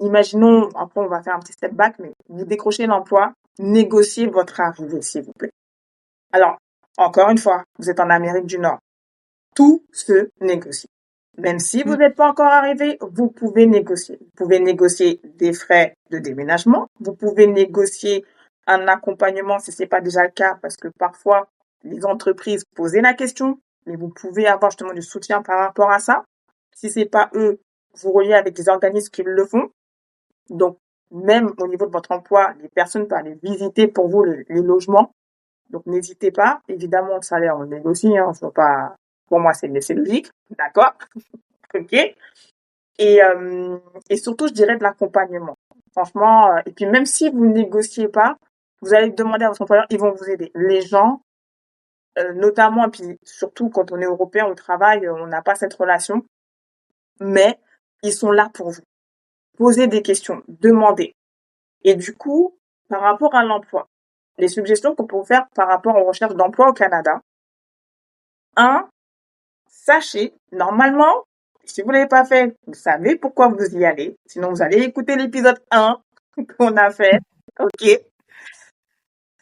imaginons, après on va faire un petit step back, mais vous décrochez l'emploi, négociez votre arrivée, s'il vous plaît. Alors, encore une fois, vous êtes en Amérique du Nord. Tout se négocie. Même si vous n'êtes pas encore arrivé, vous pouvez négocier. Vous pouvez négocier des frais de déménagement. Vous pouvez négocier un accompagnement si c'est pas déjà le cas, parce que parfois les entreprises posent la question, mais vous pouvez avoir justement du soutien par rapport à ça. Si c'est pas eux, vous reliez avec des organismes qui le font. Donc, même au niveau de votre emploi, les personnes peuvent aller visiter pour vous les logements. Donc, n'hésitez pas. Évidemment, le salaire, on le négocie, hein. Faut pas, pour moi, c'est logique. D'accord? OK? Et surtout, je dirais de l'accompagnement. Franchement, et puis même si vous ne négociez pas, vous allez demander à votre employeur, ils vont vous aider. Les gens, notamment, et puis surtout quand on est européen au travail, on n'a pas cette relation, mais ils sont là pour vous. Posez des questions, demandez. Et du coup, par rapport à l'emploi, les suggestions qu'on peut vous faire par rapport aux recherches d'emploi au Canada. 1, sachez, normalement, si vous l'avez pas fait, vous savez pourquoi vous y allez. Sinon, vous allez écouter l'épisode 1 qu'on a fait. OK.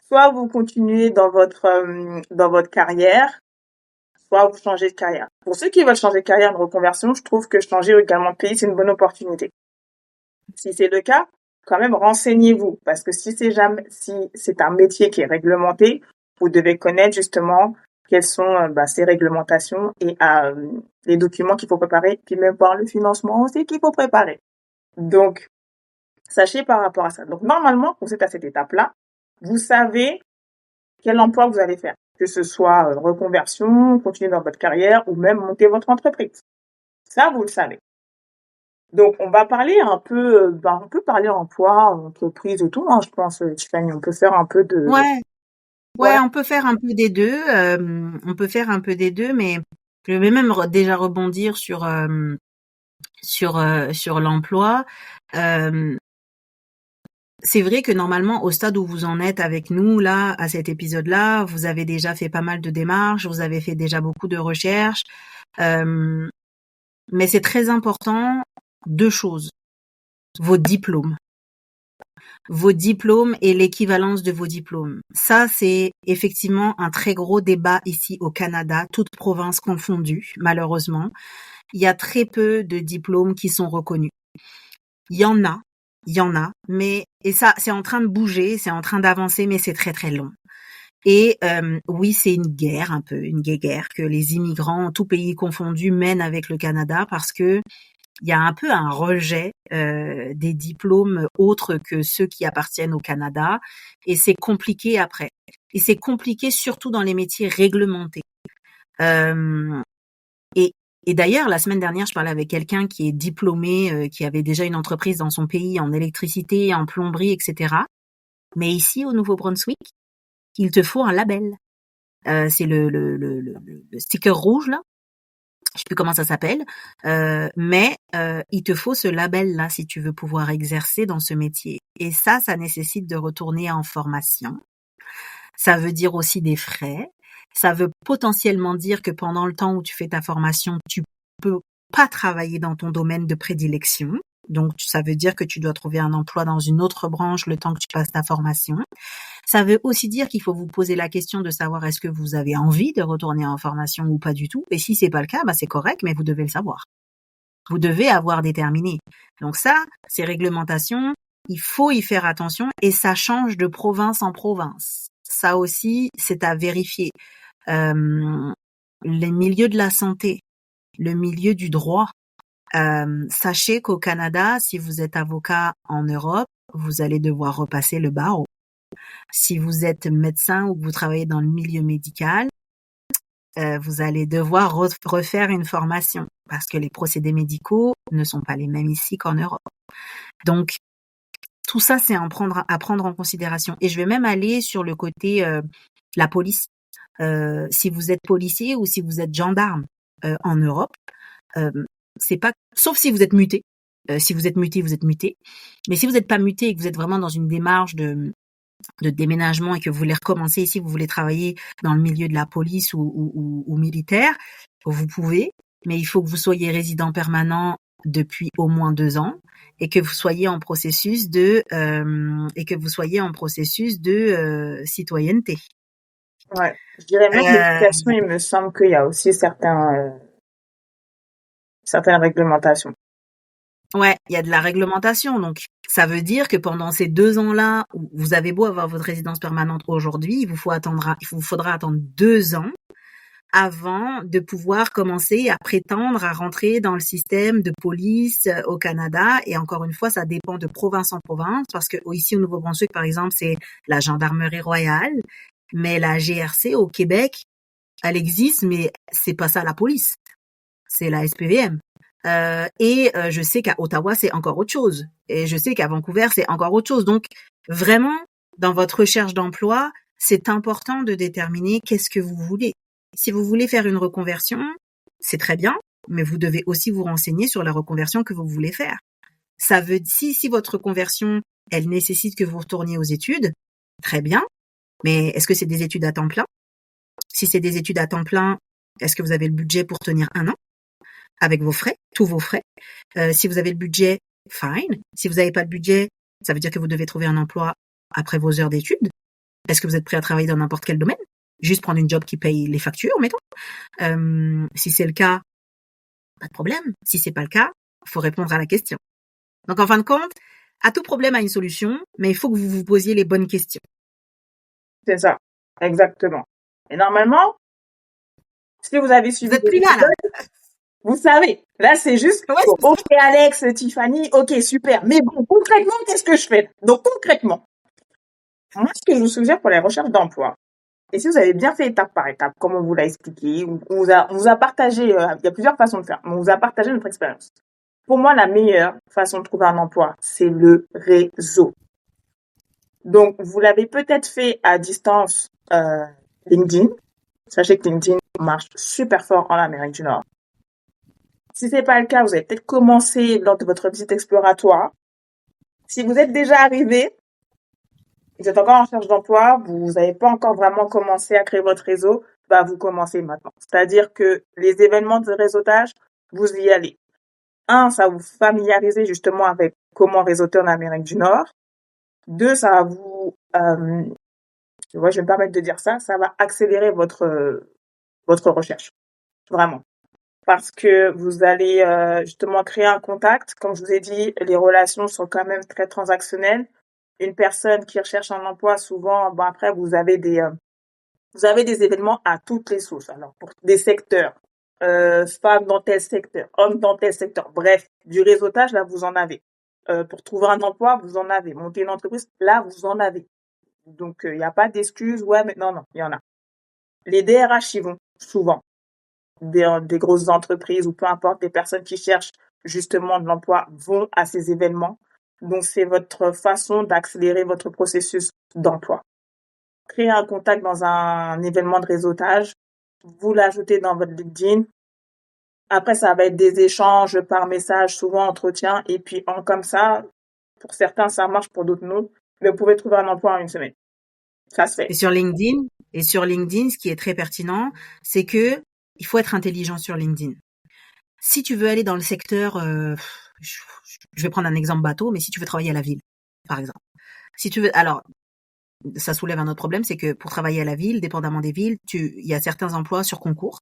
Soit vous continuez dans votre carrière, soit vous changez de carrière. Pour ceux qui veulent changer de carrière, de reconversion, je trouve que changer également de pays, c'est une bonne opportunité. Si c'est le cas, quand même, renseignez-vous. Parce que si c'est un métier qui est réglementé, vous devez connaître justement quelles sont ces réglementations et les documents qu'il faut préparer, puis même voir le financement aussi qu'il faut préparer. Donc, sachez par rapport à ça. Donc, normalement, quand vous êtes à cette étape-là, vous savez quel emploi vous allez faire. Que ce soit reconversion, continuer dans votre carrière ou même monter votre entreprise. Ça, vous le savez. Donc, on va parler un peu, on peut parler emploi, entreprise et tout, hein, je pense, Tiffany, on peut faire un peu de, Ouais. Ouais, Voilà. on peut faire un peu des deux. On peut faire un peu des deux, mais je vais même déjà rebondir sur l'emploi. Euh, c'est vrai que normalement, au stade où vous en êtes avec nous, là, à cet épisode-là, vous avez déjà fait pas mal de démarches, vous avez fait déjà beaucoup de recherches. Euh, mais c'est très important, deux choses. Vos diplômes. Vos diplômes et l'équivalence de vos diplômes. Ça, c'est effectivement un très gros débat ici au Canada, toutes provinces confondues, malheureusement. Il y a très peu de diplômes qui sont reconnus. Il y en a, mais et ça, c'est en train de bouger, c'est en train d'avancer, mais c'est très très long. Et oui, c'est une guerre, un peu une guerre que les immigrants, tout pays confondu, mènent avec le Canada parce que il y a un peu un rejet des diplômes autres que ceux qui appartiennent au Canada, et c'est compliqué après. Et c'est compliqué surtout dans les métiers réglementés. Euh, et, et d'ailleurs, la semaine dernière, je parlais avec quelqu'un qui est diplômé, qui avait déjà une entreprise dans son pays en électricité, en plomberie, etc. Mais ici, au Nouveau-Brunswick, il te faut un label. C'est le sticker rouge là. Je sais plus comment ça s'appelle, mais il te faut ce label-là si tu veux pouvoir exercer dans ce métier. Et ça nécessite de retourner en formation. Ça veut dire aussi des frais. Ça veut potentiellement dire que pendant le temps où tu fais ta formation, tu peux pas travailler dans ton domaine de prédilection. Donc, ça veut dire que tu dois trouver un emploi dans une autre branche le temps que tu passes ta formation. Ça veut aussi dire qu'il faut vous poser la question de savoir est-ce que vous avez envie de retourner en formation ou pas du tout. Et si c'est pas le cas, bah c'est correct, mais vous devez le savoir. Vous devez avoir déterminé. Donc ça, ces réglementations, il faut y faire attention et ça change de province en province. Ça aussi, c'est à vérifier. Les milieux de la santé, le milieu du droit. Sachez qu'au Canada, si vous êtes avocat en Europe, vous allez devoir repasser le barreau. Si vous êtes médecin ou que vous travaillez dans le milieu médical, vous allez devoir refaire une formation parce que les procédés médicaux ne sont pas les mêmes ici qu'en Europe. Donc, tout ça, c'est à prendre en considération. Et je vais même aller sur le côté la police. Si vous êtes policier ou si vous êtes gendarme en Europe, c'est pas, sauf si vous êtes muté. Si vous êtes muté, vous êtes muté. Mais si vous n'êtes pas muté et que vous êtes vraiment dans une démarche de déménagement et que vous voulez recommencer ici, vous voulez travailler dans le milieu de la police ou militaire, vous pouvez, mais il faut que vous soyez résident permanent depuis au moins 2 ans et que vous soyez en processus de citoyenneté. Ouais. Je dirais même que Euh, l'éducation, il me semble qu'il y a aussi certaines réglementations. ouais, il y a de la réglementation, donc ça veut dire que pendant ces 2 ans-là, où vous avez beau avoir votre résidence permanente aujourd'hui, il vous faudra attendre 2 ans avant de pouvoir commencer à prétendre à rentrer dans le système de police au Canada. Et encore une fois, ça dépend de province en province, parce que ici au Nouveau-Brunswick, par exemple, c'est la gendarmerie royale, mais la GRC au Québec, elle existe, mais c'est pas ça la police, c'est la SPVM. Je sais qu'à Ottawa, c'est encore autre chose. Et je sais qu'à Vancouver, c'est encore autre chose. Donc, vraiment, dans votre recherche d'emploi, c'est important de déterminer qu'est-ce que vous voulez. Si vous voulez faire une reconversion, c'est très bien, mais vous devez aussi vous renseigner sur la reconversion que vous voulez faire. Ça veut si votre reconversion, elle nécessite que vous retourniez aux études, très bien, mais est-ce que c'est des études à temps plein? Si c'est des études à temps plein, est-ce que vous avez le budget pour tenir 1 an avec vos frais, tous vos frais? Si vous avez le budget, fine. Si vous n'avez pas le budget, ça veut dire que vous devez trouver un emploi après vos heures d'études. Est-ce que vous êtes prêt à travailler dans n'importe quel domaine? Juste prendre une job qui paye les factures, mettons. Si c'est le cas, pas de problème. Si c'est pas le cas, faut répondre à la question. Donc, en fin de compte, à tout problème a une solution, mais il faut que vous vous posiez les bonnes questions. C'est ça. Exactement. Et normalement, si vous avez Vous suivi êtes plus là, là. vous savez. Là, c'est juste, Ouais, c'est ok, Alex, Tiffany, ok, super. Mais bon, concrètement, qu'est-ce que je fais? Donc, concrètement, moi, ce que je vous suggère pour les recherches d'emploi, et si vous avez bien fait étape par étape, comme on vous l'a expliqué, on vous a partagé, il y a plusieurs façons de faire, mais on vous a partagé notre expérience. Pour moi, la meilleure façon de trouver un emploi, c'est le réseau. Donc, vous l'avez peut-être fait à distance LinkedIn. Sachez que LinkedIn marche super fort en Amérique du Nord. Si c'est pas le cas, vous avez peut-être commencé lors de votre visite exploratoire. Si vous êtes déjà arrivé, vous êtes encore en recherche d'emploi, vous n'avez pas encore vraiment commencé à créer votre réseau, bah vous commencez maintenant. C'est-à-dire que les événements de réseautage, vous y allez. Ça va vous familiariser justement avec comment réseauter en Amérique du Nord. 2, ça va vous, je vais me permettre de dire ça va accélérer votre recherche, vraiment. Parce que vous allez justement créer un contact. Comme je vous ai dit, les relations sont quand même très transactionnelles. Une personne qui recherche un emploi, souvent, après, vous avez des événements à toutes les sauces. Alors, pour des secteurs, femmes dans tel secteur, hommes dans tel secteur. Bref, du réseautage, là, vous en avez. Pour trouver un emploi, vous en avez. Monter une entreprise, là, vous en avez. Donc, il n'y a pas d'excuses. Ouais, mais non, il y en a. Les DRH y vont, souvent. Des grosses entreprises ou peu importe, des personnes qui cherchent justement de l'emploi vont à ces événements. Donc, c'est votre façon d'accélérer votre processus d'emploi. Créer un contact dans un événement de réseautage, vous l'ajoutez dans votre LinkedIn. Après, ça va être des échanges par message, souvent entretien, et puis comme ça, pour certains, ça marche, pour d'autres non, mais vous pouvez trouver un emploi en une semaine. Ça se fait. Et sur LinkedIn, ce qui est très pertinent, c'est que il faut être intelligent sur LinkedIn. Si tu veux aller dans le secteur, je vais prendre un exemple bateau, mais si tu veux travailler à la ville, par exemple. Si tu veux, alors, ça soulève un autre problème, c'est que pour travailler à la ville, dépendamment des villes, il y a certains emplois sur concours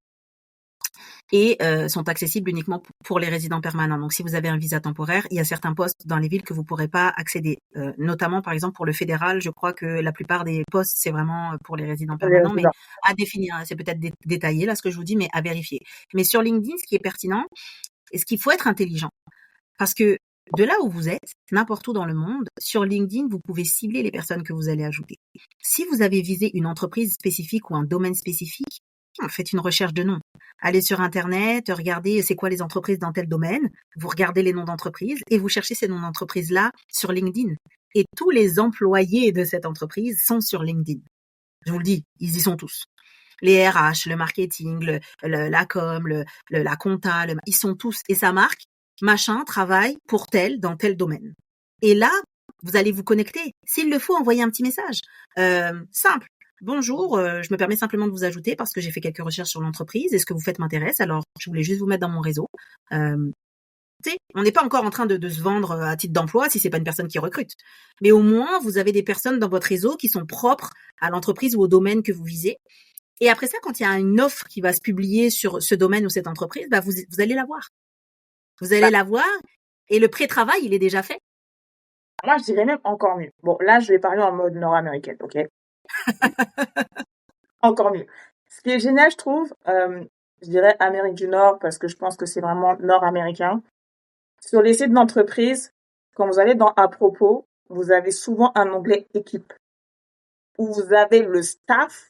et sont accessibles uniquement pour les résidents permanents. Donc, si vous avez un visa temporaire, il y a certains postes dans les villes que vous pourrez pas accéder. Notamment, par exemple, pour le fédéral, je crois que la plupart des postes, c'est vraiment pour les résidents permanents, mais à définir. C'est peut-être détaillé, là, ce que je vous dis, mais à vérifier. Mais sur LinkedIn, ce qui est pertinent, et ce qu'il faut être intelligent, parce que de là où vous êtes, n'importe où dans le monde, sur LinkedIn, vous pouvez cibler les personnes que vous allez ajouter. Si vous avez visé une entreprise spécifique ou un domaine spécifique, faites une recherche de nom. Allez sur Internet, regardez c'est quoi les entreprises dans tel domaine, vous regardez les noms d'entreprises et vous cherchez ces noms d'entreprises-là sur LinkedIn. Et tous les employés de cette entreprise sont sur LinkedIn. Je vous le dis, ils y sont tous. Les RH, le marketing, la com, la compta, ils sont tous. Et ça marque machin travaille pour tel dans tel domaine. Et là, vous allez vous connecter. S'il le faut, envoyer un petit message. Simple. Bonjour, je me permets simplement de vous ajouter parce que j'ai fait quelques recherches sur l'entreprise et ce que vous faites m'intéresse. Alors, je voulais juste vous mettre dans mon réseau. On n'est pas encore en train de se vendre à titre d'emploi si c'est pas une personne qui recrute. Mais au moins, vous avez des personnes dans votre réseau qui sont propres à l'entreprise ou au domaine que vous visez. Et après ça, quand il y a une offre qui va se publier sur ce domaine ou cette entreprise, vous allez la voir. Vous allez la voir et le pré-travail, il est déjà fait. Moi, je dirais même encore mieux. Bon, là, je vais parler en mode nord-américaine, ok? Encore mieux. Ce qui est génial, je trouve, je dirais Amérique du Nord, parce que je pense que c'est vraiment nord-américain. Sur les sites d'entreprise, quand vous allez dans À propos, vous avez souvent un onglet équipe, où vous avez le staff.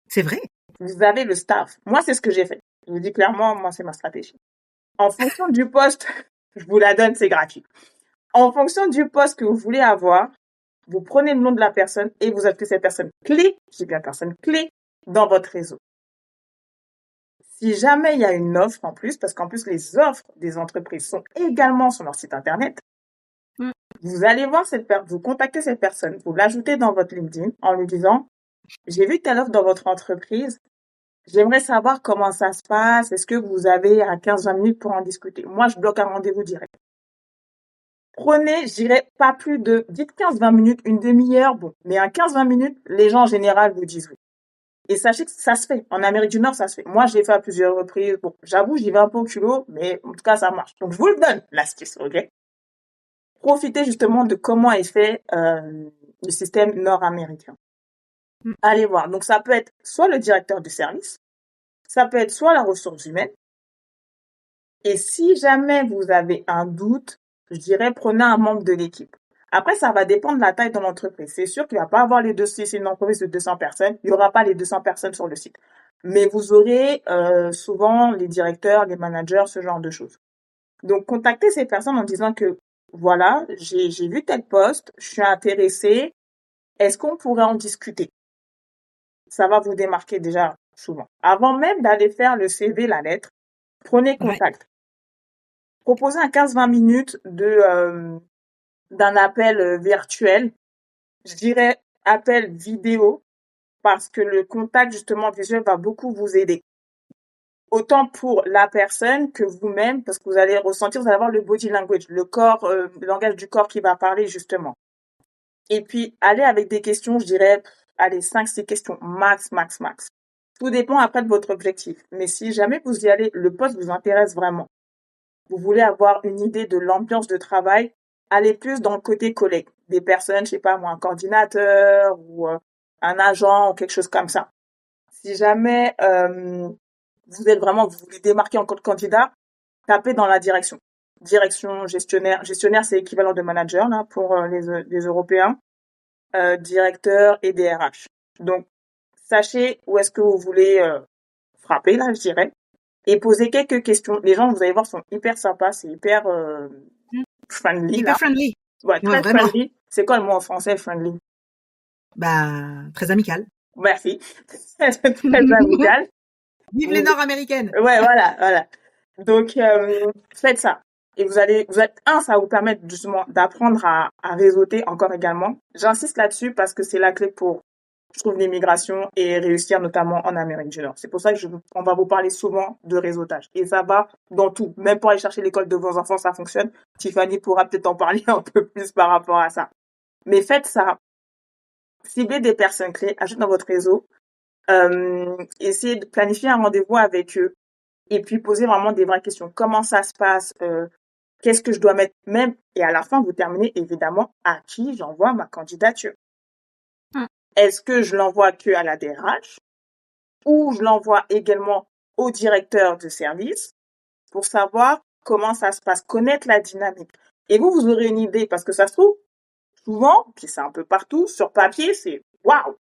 C'est vrai. Vous avez le staff. Moi, c'est ce que j'ai fait. Je vous dis clairement, moi, c'est ma stratégie. En fonction du poste, je vous la donne, c'est gratuit. En fonction du poste que vous voulez avoir, vous prenez le nom de la personne et vous ajoutez cette personne clé, j'ai bien personne clé, dans votre réseau. Si jamais il y a une offre en plus, parce qu'en plus les offres des entreprises sont également sur leur site internet, vous allez voir vous contactez cette personne, vous l'ajoutez dans votre LinkedIn en lui disant « J'ai vu telle offre dans votre entreprise, j'aimerais savoir comment ça se passe, est-ce que vous avez à 15-20 minutes pour en discuter ?» Moi, je bloque un rendez-vous direct. Prenez, je dirais, pas plus de, dites 15-20 minutes, une demi-heure, bon. Mais en 15-20 minutes, les gens en général vous disent oui. Et sachez que ça se fait. En Amérique du Nord, ça se fait. Moi, je l'ai fait à plusieurs reprises. Bon, j'avoue, j'y vais un peu au culot, mais en tout cas, ça marche. Donc, je vous le donne, l'astuce, ok? Profitez justement de comment est fait le système nord-américain. Allez voir. Donc, ça peut être soit le directeur du service, ça peut être soit la ressource humaine. Et si jamais vous avez un doute, je dirais, prenez un membre de l'équipe. Après, ça va dépendre de la taille de l'entreprise. C'est sûr qu'il n'y va pas avoir les 200, si c'est une entreprise de 200 personnes, il n'y aura pas les 200 personnes sur le site. Mais vous aurez souvent les directeurs, les managers, ce genre de choses. Donc, contactez ces personnes en disant que, voilà, j'ai vu tel poste, je suis intéressée, est-ce qu'on pourrait en discuter? ça va vous démarquer déjà souvent. Avant même d'aller faire le CV, la lettre, prenez Ouais. contact. Proposez un 15-20 minutes d'un appel virtuel. Je dirais appel vidéo parce que le contact justement visuel va beaucoup vous aider. Autant pour la personne que vous-même, parce que vous allez ressentir, vous allez avoir le body language, le corps, le langage du corps qui va parler justement. Et puis, allez avec des questions, je dirais, allez, 5-6 questions, max, max, max. Tout dépend après de votre objectif. Mais si jamais vous y allez, le poste vous intéresse vraiment, vous voulez avoir une idée de l'ambiance de travail, allez plus dans le côté collègue. Des personnes, je sais pas moi, un coordinateur ou un agent ou quelque chose comme ça. Si jamais vous voulez démarquer en tant que candidat, tapez dans la direction. Direction gestionnaire. Gestionnaire, c'est l'équivalent de manager là pour les Européens. Directeur et DRH. Donc, sachez où est-ce que vous voulez frapper là, je dirais, et posez quelques questions. Les gens, vous allez voir, sont hyper sympas, c'est hyper friendly là. Hyper friendly. Ouais, Ouais, très vraiment. friendly. C'est quoi le mot en français, friendly? Bah, très amical. Merci. Très amical. Vive les Nord-américaines. Ouais, voilà. Donc, faites ça. Et vous êtes, ça va vous permettre justement d'apprendre à réseauter encore également. J'insiste là-dessus parce que c'est la clé pour, je trouve, l'immigration et réussir notamment en Amérique du Nord. C'est pour ça que on va vous parler souvent de réseautage. Et ça va dans tout. Même pour aller chercher l'école de vos enfants, ça fonctionne. Tiffany pourra peut-être en parler un peu plus par rapport à ça. Mais faites ça. Ciblez des personnes clés, ajoutez dans votre réseau. Essayez de planifier un rendez-vous avec eux. Et puis poser vraiment des vraies questions. Comment ça se passe? Qu'est-ce que je dois mettre même? Et à la fin, vous terminez évidemment à qui j'envoie ma candidature. Est-ce que je l'envoie que à la DRH ou je l'envoie également au directeur de service pour savoir comment ça se passe, connaître la dynamique. Et vous aurez une idée parce que ça se trouve, souvent, puis c'est un peu partout, sur papier, c'est waouh!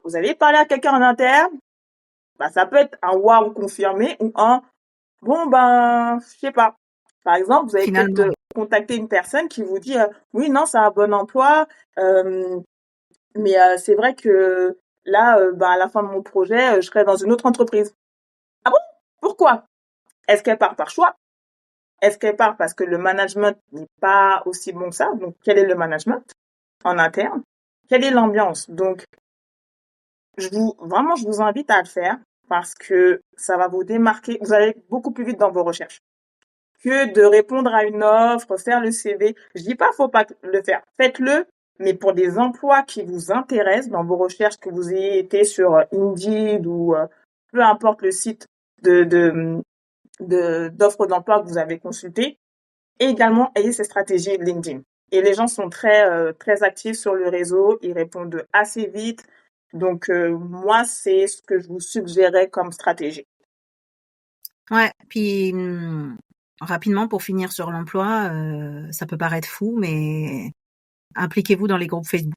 Vous allez parler à quelqu'un en interne, bah, ça peut être un waouh confirmé ou un bon, ben, je sais pas. Par exemple, vous allez peut-être contacter une personne qui vous dit oui, non, c'est un bon emploi, mais c'est vrai que là, à la fin de mon projet, je serai dans une autre entreprise. Ah bon? Pourquoi? Est-ce qu'elle part par choix? Est-ce qu'elle part parce que le management n'est pas aussi bon que ça? Donc, quel est le management en interne? Quelle est l'ambiance? Donc, je vous invite à le faire parce que ça va vous démarquer. Vous allez beaucoup plus vite dans vos recherches que de répondre à une offre, faire le CV. Je dis pas faut pas le faire. Faites-le, mais pour des emplois qui vous intéressent dans vos recherches, que vous ayez été sur Indeed ou peu importe le site d'offres d'emploi que vous avez consulté. Et également, ayez ces stratégies LinkedIn. Et les gens sont très actifs sur le réseau. Ils répondent assez vite. Donc, moi, c'est ce que je vous suggérais comme stratégie. Ouais, puis rapidement, pour finir sur l'emploi, ça peut paraître fou, mais impliquez-vous dans les groupes Facebook.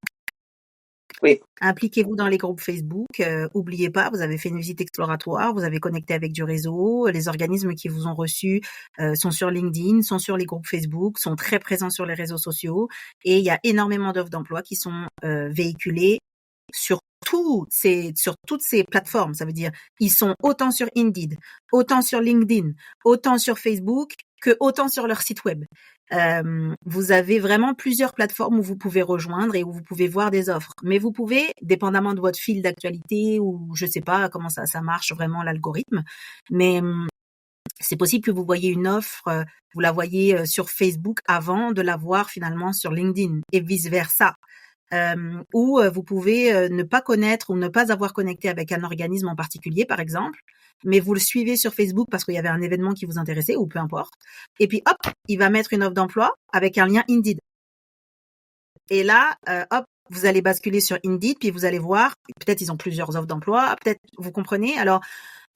Oui. Impliquez-vous dans les groupes Facebook. Oubliez pas, vous avez fait une visite exploratoire, vous avez connecté avec du réseau. Les organismes qui vous ont reçus sont sur LinkedIn, sont sur les groupes Facebook, sont très présents sur les réseaux sociaux. Et il y a énormément d'offres d'emploi qui sont véhiculées sur toutes ces plateformes. Ça veut dire, ils sont autant sur Indeed, autant sur LinkedIn, autant sur Facebook, que autant sur leur site web. Vous avez vraiment plusieurs plateformes où vous pouvez rejoindre et où vous pouvez voir des offres. Mais vous pouvez, dépendamment de votre fil d'actualité ou je sais pas comment ça marche vraiment l'algorithme, mais c'est possible que vous voyez une offre, vous la voyez sur Facebook avant de la voir finalement sur LinkedIn et vice versa. Ou vous pouvez ne pas connaître ou ne pas avoir connecté avec un organisme en particulier, par exemple, mais vous le suivez sur Facebook parce qu'il y avait un événement qui vous intéressait ou peu importe. Et puis hop, il va mettre une offre d'emploi avec un lien Indeed. Et là, hop, vous allez basculer sur Indeed, puis vous allez voir, peut-être ils ont plusieurs offres d'emploi, peut-être, vous comprenez? Alors,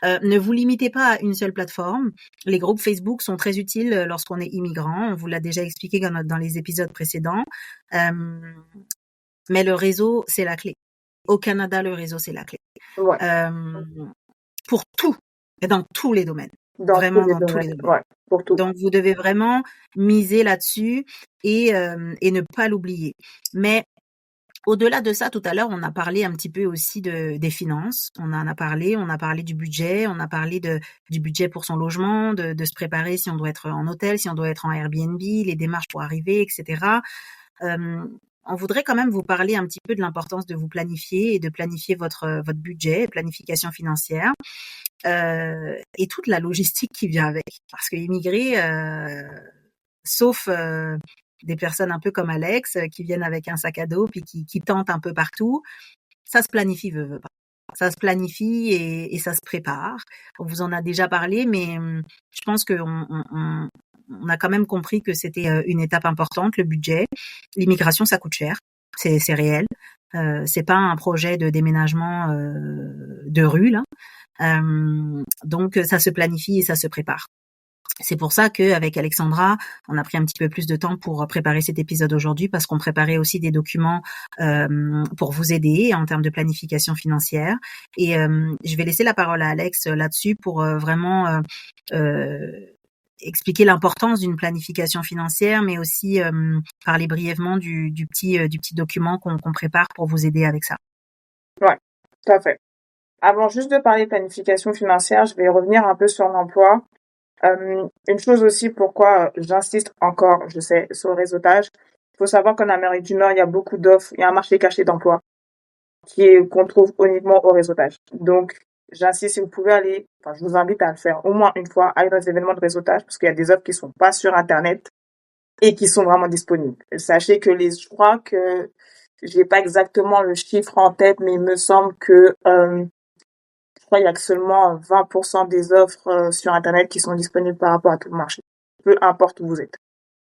ne vous limitez pas à une seule plateforme. Les groupes Facebook sont très utiles lorsqu'on est immigrant. On vous l'a déjà expliqué dans les épisodes précédents. Mais le réseau, c'est la clé. Au Canada, le réseau, c'est la clé. Ouais. Pour tout, et dans tous les domaines. Tous les domaines. Ouais, pour tout. Donc, vous devez vraiment miser là-dessus et ne pas l'oublier. Mais Au-delà de ça, tout à l'heure, on a parlé un petit peu aussi des finances. On a parlé du budget, on a parlé du budget pour son logement, de se préparer si on doit être en hôtel, si on doit être en Airbnb, les démarches pour arriver, etc. On voudrait quand même vous parler un petit peu de l'importance de vous planifier et de planifier votre budget, planification financière, et toute la logistique qui vient avec. Parce que immigrer, sauf des personnes un peu comme Alex qui viennent avec un sac à dos puis qui tentent un peu partout, ça se planifie, veut pas. Ça se planifie et ça se prépare. On vous en a déjà parlé, mais je pense on a quand même compris que c'était une étape importante, le budget. L'immigration, ça coûte cher, c'est réel. C'est pas un projet de déménagement de rue là. Donc ça se planifie et ça se prépare. C'est pour ça qu'avec Alexandra, on a pris un petit peu plus de temps pour préparer cet épisode aujourd'hui parce qu'on préparait aussi des documents pour vous aider en termes de planification financière. Et je vais laisser la parole à Alex là-dessus pour vraiment expliquer l'importance d'une planification financière, mais aussi parler brièvement du petit document qu'on prépare pour vous aider avec ça. Ouais, tout à fait. Avant juste de parler de planification financière, je vais revenir un peu sur l'emploi. Une chose aussi pourquoi j'insiste encore, je sais, sur le réseautage. Il faut savoir qu'en Amérique du Nord, il y a beaucoup d'offres, il y a un marché caché d'emploi qu'on trouve uniquement au réseautage. Donc, j'insiste, si vous pouvez aller, enfin, je vous invite à le faire au moins une fois, aller dans les événements de réseautage, parce qu'il y a des offres qui sont pas sur Internet et qui sont vraiment disponibles. Sachez que je crois que j'ai pas exactement le chiffre en tête, mais il me semble que je crois qu'il y a que seulement 20% des offres sur Internet qui sont disponibles par rapport à tout le marché, peu importe où vous êtes.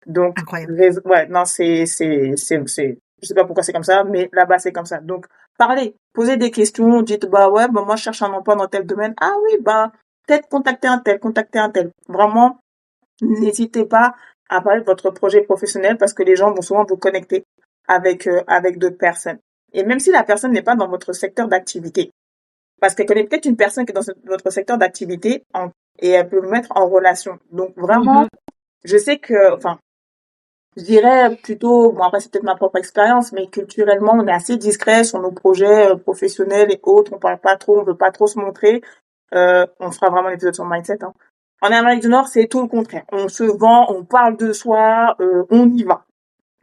Donc, Incroyable. ouais, non, je sais pas pourquoi c'est comme ça, mais là-bas c'est comme ça. Donc, parlez, posez des questions, dites bah ouais, bah moi je cherche un emploi dans tel domaine. Ah oui, bah peut-être contacter un tel. Vraiment, n'hésitez pas à parler de votre projet professionnel parce que les gens vont souvent vous connecter avec d'autres personnes. Et même si la personne n'est pas dans votre secteur d'activité, parce qu'elle connaît peut-être une personne qui est dans votre secteur d'activité et elle peut vous mettre en relation. Donc vraiment, je sais que, enfin, je dirais plutôt, bon après c'est peut-être ma propre expérience, mais culturellement on est assez discret sur nos projets professionnels et autres. On parle pas trop, on veut pas trop se montrer. On fera vraiment l'épisode sur le mindset. Hein. En Amérique du Nord, c'est tout le contraire. On se vend, on parle de soi, on y va.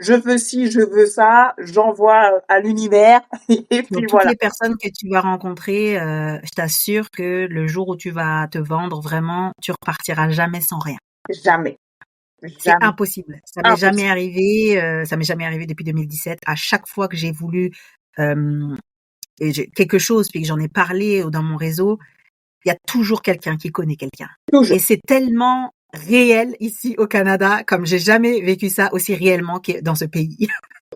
Je veux ci, je veux ça, j'envoie à l'univers et puis Donc, toutes voilà. les personnes que tu vas rencontrer, je t'assure que le jour où tu vas te vendre vraiment, tu repartiras jamais sans rien. Jamais. C'est Jamais. impossible. Ça m'est jamais arrivé. Ça m'est jamais arrivé depuis 2017. À chaque fois que j'ai voulu quelque chose, puis que j'en ai parlé dans mon réseau, il y a toujours quelqu'un qui connaît quelqu'un. Toujours. Et c'est tellement réel ici au Canada, comme j'ai jamais vécu ça aussi réellement que dans ce pays.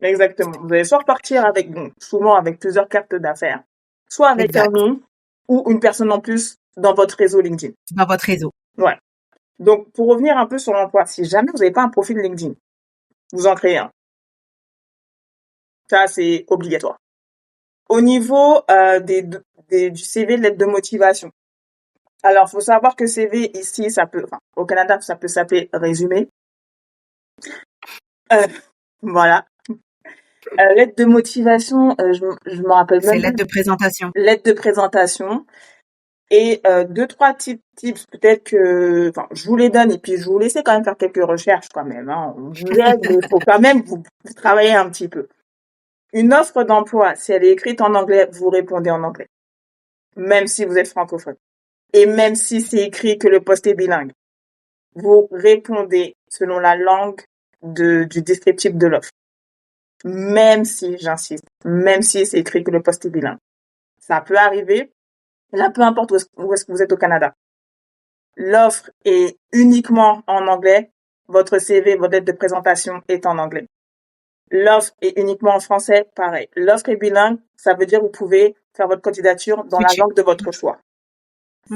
Exactement. Vous allez soit repartir avec, bon, souvent avec plusieurs cartes d'affaires, soit avec un Exact. nom ou une personne en plus dans votre réseau LinkedIn. Dans votre réseau. Ouais. Donc, pour revenir un peu sur l'emploi, si jamais vous n'avez pas un profil LinkedIn, vous en créez un. Ça, c'est obligatoire. Au niveau du CV, lettre de motivation. Alors, faut savoir que CV ici, au Canada, ça peut s'appeler résumé. Voilà. Lettre de motivation, je me rappelle même C'est pas. lettre de présentation. Lettre de présentation. Et 2-3 tips, peut-être que, enfin, je vous les donne et puis je vous laisse quand même faire quelques recherches quand même. Hein. On vous aide, mais il faut quand même vous travailler un petit peu. Une offre d'emploi, si elle est écrite en anglais, vous répondez en anglais, même si vous êtes francophone. Et même si c'est écrit que le poste est bilingue, vous répondez selon la langue du descriptif de l'offre. Même si, j'insiste, même si c'est écrit que le poste est bilingue. Ça peut arriver. Là, peu importe où est-ce que vous êtes au Canada. L'offre est uniquement en anglais. Votre CV, votre lettre de présentation est en anglais. L'offre est uniquement en français, pareil. L'offre est bilingue, ça veut dire que vous pouvez faire votre candidature dans la langue de votre choix.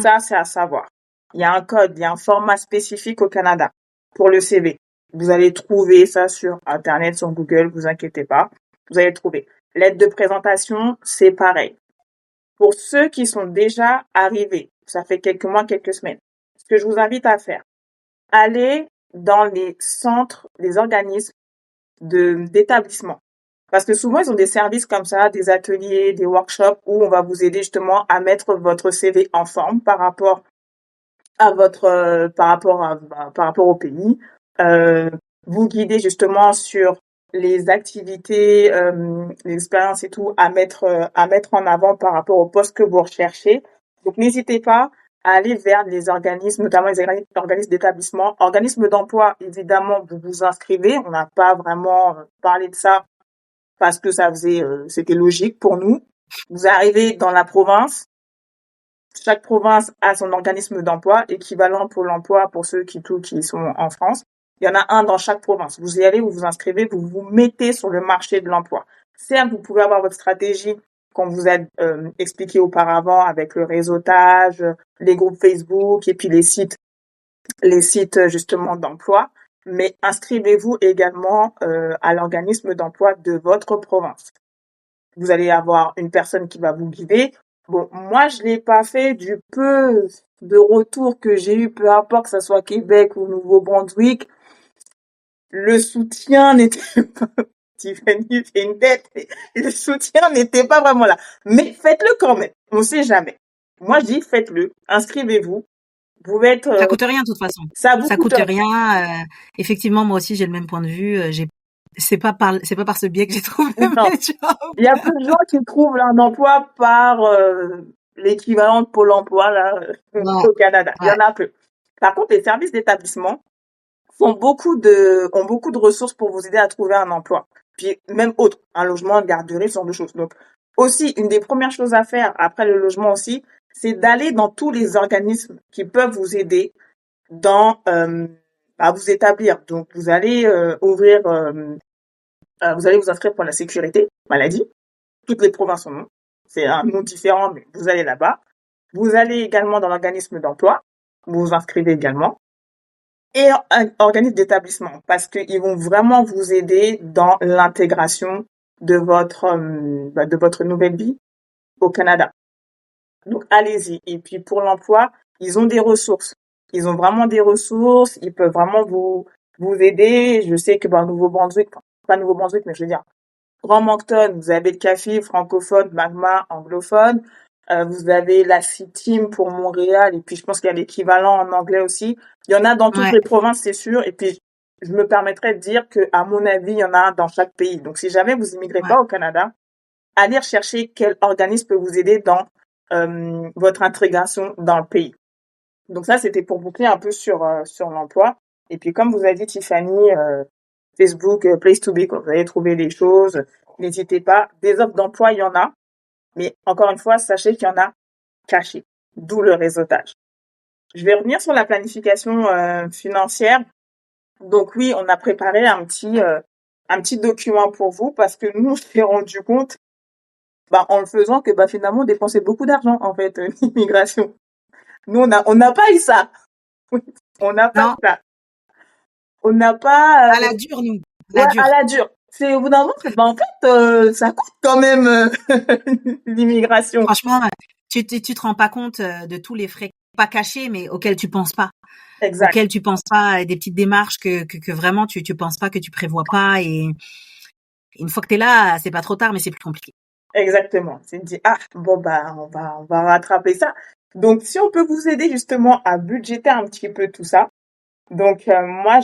Ça, c'est à savoir. Il y a un code, il y a un format spécifique au Canada pour le CV. Vous allez trouver ça sur Internet, sur Google, vous inquiétez pas. Vous allez trouver. Lettre de présentation, c'est pareil. Pour ceux qui sont déjà arrivés, ça fait quelques mois, quelques semaines, ce que je vous invite à faire, allez dans les centres, les organismes d'établissement. Parce que souvent, ils ont des services comme ça, des ateliers, des workshops où on va vous aider justement à mettre votre CV en forme par rapport à par rapport au pays, euh, vous guider justement sur les activités, les expériences et tout à mettre en avant par rapport au poste que vous recherchez. Donc n'hésitez pas à aller vers les organismes, notamment les organismes d'établissement, organismes d'emploi. Évidemment, vous vous inscrivez. On n'a pas vraiment parlé de ça parce que c'était logique pour nous. Vous arrivez dans la province. Chaque province a son organisme d'emploi, équivalent pour l'emploi pour ceux qui sont en France. Il y en a un dans chaque province. Vous y allez, vous vous inscrivez, vous vous mettez sur le marché de l'emploi. Certes, vous pouvez avoir votre stratégie qu'on vous a expliqué auparavant avec le réseautage, les groupes Facebook et puis les sites justement d'emploi. Mais inscrivez-vous également à l'organisme d'emploi de votre province. Vous allez avoir une personne qui va vous guider. Bon, moi, je l'ai pas fait du peu de retour que j'ai eu, peu importe que ce soit Québec ou Nouveau-Brunswick. Le soutien n'était pas, Tiffany fait une tête, le soutien n'était pas vraiment là. Mais faites-le quand même. On sait jamais. Moi, je dis faites-le. Inscrivez-vous. Vous pouvez être, Ça coûte rien de toute façon. ça vous Ça coûte coûte rien. rien. Effectivement, moi aussi j'ai le même point de vue. C'est pas par ce biais que j'ai trouvé Non. mes jobs. Il y a peu de gens qui trouvent un emploi par l'équivalent de Pôle emploi là Ouais, au Canada. Il y ouais, en a peu. Par contre, les services d'établissement ont beaucoup de ressources pour vous aider à trouver un emploi. Puis même autre, un logement, une garderie, ce genre de choses. Donc aussi, une des premières choses à faire après le logement aussi, c'est d'aller dans tous les organismes qui peuvent vous aider à vous établir. Donc vous allez vous allez vous inscrire pour la sécurité maladie. Toutes les provinces en ont. C'est un nom différent, mais vous allez là-bas. Vous allez également dans l'organisme d'emploi. Vous vous inscrivez également. Et un organisme d'établissement, parce qu'ils vont vraiment vous aider dans l'intégration de votre nouvelle vie au Canada. Donc, allez-y. Et puis, pour l'emploi, ils ont des ressources. Ils ont vraiment des ressources. Ils peuvent vraiment vous aider. Je sais que, Nouveau-Brunswick, pas Nouveau-Brunswick, mais je veux dire, Grand Moncton, vous avez le CAFI francophone, Magma anglophone. Vous avez la CITIM pour Montréal, et puis je pense qu'il y a l'équivalent en anglais aussi. Il y en a dans toutes ouais, les provinces, c'est sûr. Et puis, je me permettrais de dire que, à mon avis, il y en a un dans chaque pays. Donc, si jamais vous immigrez ouais. pas au Canada, allez rechercher quel organisme peut vous aider dans votre intégration dans le pays. Donc ça, c'était pour boucler un peu sur l'emploi. Et puis, comme vous a dit Tiffany, Facebook, Place to Be, quand vous allez trouver les choses, n'hésitez pas. Des offres d'emploi, il y en a. Mais encore une fois, sachez qu'il y en a cachées. D'où le réseautage. Je vais revenir sur la planification financière. Donc oui, on a préparé un petit document pour vous parce que nous, on s'est rendu compte, en le faisant, que finalement, on dépensait beaucoup d'argent en fait, l'immigration. Nous, on n'a pas eu ça. On n'a pas eu Non, ça. On n'a pas, à la dure, nous. À ouais, la à dure. la dure. C'est au bout d'un moment, en fait, ça coûte quand même l'immigration. Franchement, tu te rends pas compte de tous les frais pas cachés, mais auxquels tu penses pas. Exact, Auxquels tu penses pas, et des petites démarches que vraiment tu penses pas, que tu prévois pas. Et une fois que t'es là, c'est pas trop tard, mais c'est plus compliqué. exactement. C'est dit, ah, bon, on va rattraper ça. Donc, si on peut vous aider justement à budgéter un petit peu tout ça. Donc, moi,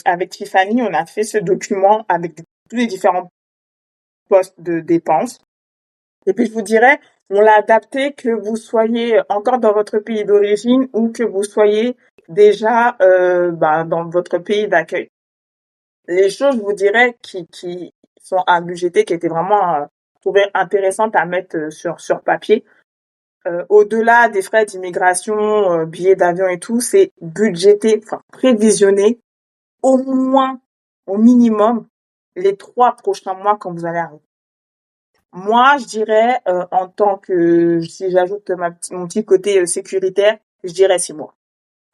avec Tiffany, on a fait ce document avec tous les différents postes de dépenses. Et puis, je vous dirais, on l'a adapté que vous soyez encore dans votre pays d'origine ou que vous soyez déjà dans votre pays d'accueil. Les choses, je vous dirais, qui sont à budgéter, qui étaient vraiment trouvées intéressantes à mettre sur papier, au-delà des frais d'immigration, billets d'avion et tout, c'est budgéter, enfin prévisionner au moins, au minimum, les 3 prochains mois quand vous allez arriver. Moi, je dirais, en tant que, si j'ajoute mon petit côté sécuritaire, je dirais 6 mois.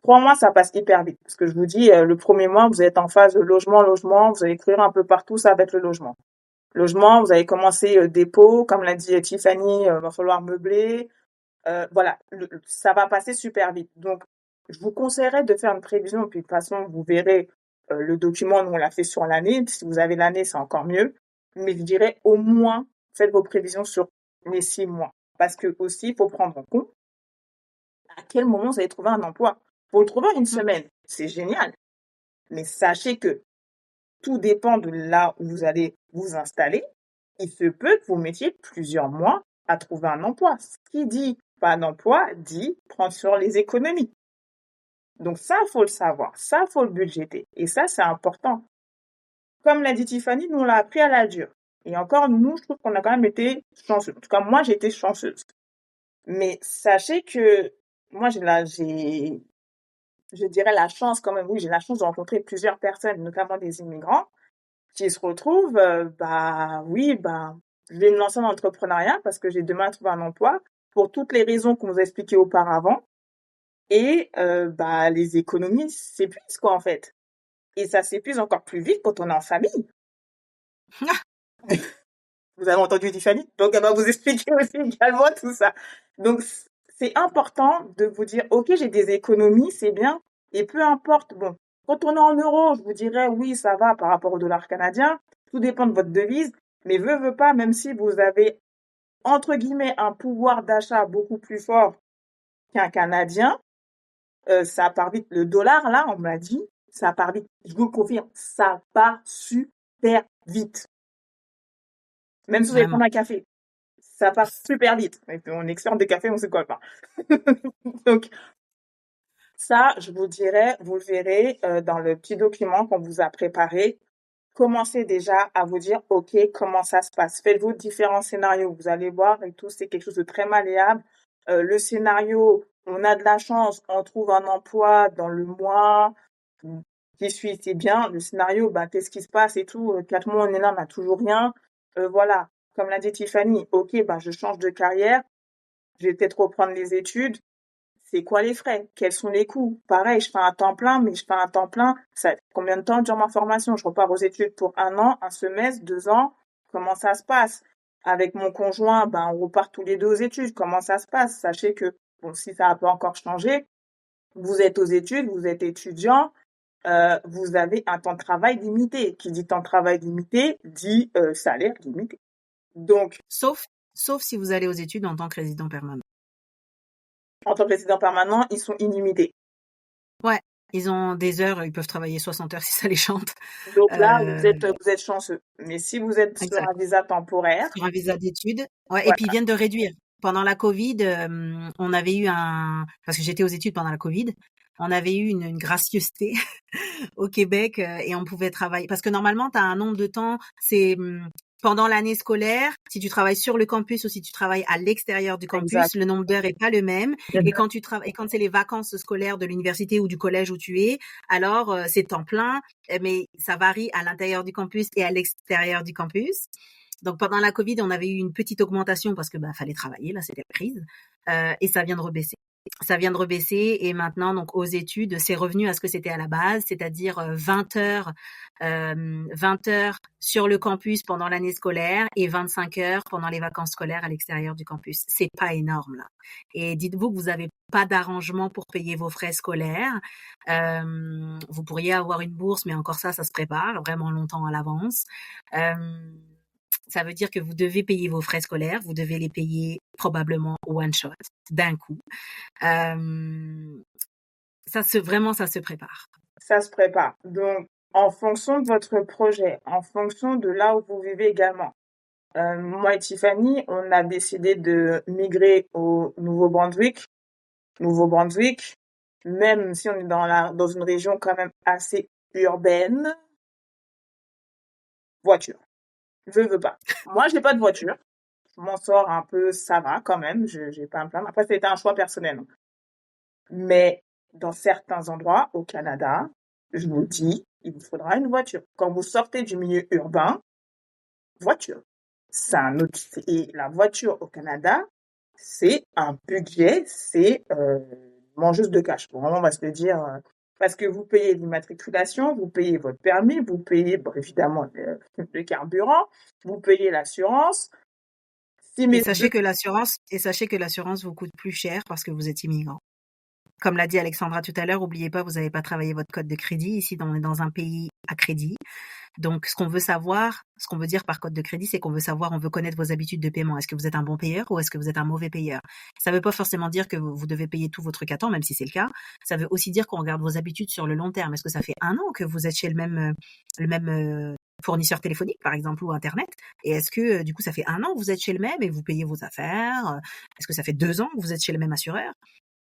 3 mois, ça passe hyper vite. Parce que je vous dis, le premier mois, vous êtes en phase de logement, vous allez courir un peu partout, ça va être le logement. Logement, vous allez commencer dépôt, comme l'a dit Tiffany, va falloir meubler. Voilà, ça va passer super vite. Donc, je vous conseillerais de faire une prévision. Puis de toute façon, vous verrez le document, nous on l'a fait sur l'année. Si vous avez l'année, c'est encore mieux. mais je dirais au moins faites vos prévisions sur les 6 mois. Parce que aussi, il faut prendre en compte à quel moment vous allez trouver un emploi. Pour le trouver en une semaine, c'est génial. Mais sachez que tout dépend de là où vous allez vous installer. Il se peut que vous mettiez plusieurs mois à trouver un emploi. Ce qui dit pas d'emploi dit prendre sur les économies. Donc ça, faut le savoir. Ça, faut le budgéter. Et ça, c'est important. Comme l'a dit Tiffany, nous, on l'a appris à la dure. Et encore, nous, je trouve qu'on a quand même été chanceux. En tout cas, moi, j'ai été chanceuse. Mais sachez que moi, je dirais la chance quand même. Oui, j'ai la chance de rencontrer plusieurs personnes, notamment des immigrants, qui se retrouvent, oui, je vais me lancer dans l'entrepreneuriat parce que j'ai demain à trouver un emploi pour toutes les raisons qu'on vous a expliquées auparavant. Et les économies s'épuisent, quoi, en fait. Et ça s'épuise encore plus vite quand on est en famille. Vous avez entendu Tiffany? Donc, elle va vous expliquer aussi également tout ça. Donc, c'est important de vous dire, OK, j'ai des économies, c'est bien. Et peu importe, bon, quand on est en euros, je vous dirais, oui, ça va par rapport au dollar canadien. Tout dépend de votre devise. Mais veut pas, même si vous avez, entre guillemets, un pouvoir d'achat beaucoup plus fort qu'un Canadien, ça part vite. Le dollar, là, on me l'a dit, ça part vite. Je vous le confirme, ça part super vite. Même si vous allez prendre Vraiment. un café, ça part super vite. Et puis, on est expert de café, on sait quoi pas. Donc, ça, je vous dirais, vous le verrez dans le petit document qu'on vous a préparé. Commencez déjà à vous dire, OK, comment ça se passe? Faites-vous différents scénarios. Vous allez voir et tout, c'est quelque chose de très malléable. Le scénario, on a de la chance, on trouve un emploi dans le mois qui suit, c'est bien. Le scénario, qu'est-ce qui se passe et tout. 4 mois, on est là, on n'a toujours rien. Voilà. Comme l'a dit Tiffany, OK, je change de carrière. Je vais peut-être reprendre les études. C'est quoi les frais? Quels sont les coûts? Pareil, je fais un temps plein, mais je fais un temps plein. Ça, combien de temps dure ma formation? Je repars aux études pour 1 an, un semestre, 2 ans. Comment ça se passe? Avec mon conjoint, on repart tous les deux aux études. Comment ça se passe? Sachez que, bon, si ça n'a pas encore changé, vous êtes aux études, vous êtes étudiant, vous avez un temps de travail limité. Qui dit temps de travail limité, dit salaire limité. Donc, Sauf si vous allez aux études en tant que résident permanent. en tant que résident permanent, ils sont illimités. Ouais, ils ont des heures, ils peuvent travailler 60 heures si ça les chante. Donc là, vous êtes chanceux. Mais si vous êtes sur Exact. un visa temporaire, Sur un visa d'études. Ouais, et puis ils voilà, viennent de réduire. Pendant la Covid, on avait eu parce que j'étais aux études pendant la Covid, on avait eu une gracieuseté au Québec et on pouvait travailler. Parce que normalement, tu as un nombre de temps, c'est pendant l'année scolaire, si tu travailles sur le campus ou si tu travailles à l'extérieur du exact. campus, le nombre d'heures est pas le même. Et quand quand c'est les vacances scolaires de l'université ou du collège où tu es, alors c'est temps plein, mais ça varie à l'intérieur du campus et à l'extérieur du campus. Donc pendant la Covid, on avait eu une petite augmentation parce que fallait travailler, là c'était la crise, et ça vient de rebaisser. Ça vient de rebaisser et maintenant donc aux études, c'est revenu à ce que c'était à la base, c'est-à-dire 20 heures, 20 heures sur le campus pendant l'année scolaire et 25 heures pendant les vacances scolaires à l'extérieur du campus. C'est pas énorme là. Et dites-vous que vous n'avez pas d'arrangement pour payer vos frais scolaires. Vous pourriez avoir une bourse, mais encore ça se prépare vraiment longtemps à l'avance. Ça veut dire que vous devez payer vos frais scolaires, vous devez les payer probablement one shot, d'un coup. Vraiment, ça se prépare. Ça se prépare. Donc, en fonction de votre projet, en fonction de là où vous vivez également. Moi et Tiffany, on a décidé de migrer au Nouveau-Brunswick. Nouveau-Brunswick, même si on est dans une région quand même assez urbaine, voiture. Je veux pas. Moi, je n'ai pas de voiture. Je m'en sors un peu, ça va quand même. J'ai pas à me plaindre. Après, c'était un choix personnel. Mais dans certains endroits au Canada, je vous dis, il vous faudra une voiture. Quand vous sortez du milieu urbain, voiture. C'est un autre. Et la voiture au Canada, c'est un budget, c'est mangeuse de cash. Vraiment, on va se le dire. Parce que vous payez l'immatriculation, vous payez votre permis, vous payez évidemment le carburant, vous payez l'assurance. Et sachez que l'assurance vous coûte plus cher parce que vous êtes immigrant. Comme l'a dit Alexandra tout à l'heure, oubliez pas, vous n'avez pas travaillé votre code de crédit. Ici, on est dans un pays à crédit. Donc, ce qu'on veut savoir, ce qu'on veut dire par code de crédit, c'est qu'on veut savoir, on veut connaître vos habitudes de paiement. Est-ce que vous êtes un bon payeur ou est-ce que vous êtes un mauvais payeur? Ça ne veut pas forcément dire que vous devez payer tous vos trucs à temps, même si c'est le cas. Ça veut aussi dire qu'on regarde vos habitudes sur le long terme. Est-ce que ça fait 1 an que vous êtes chez le même fournisseur téléphonique, par exemple, ou Internet? Et est-ce que, du coup, ça fait 1 an que vous êtes chez le même et vous payez vos affaires? Est-ce que ça fait 2 ans que vous êtes chez le même assureur?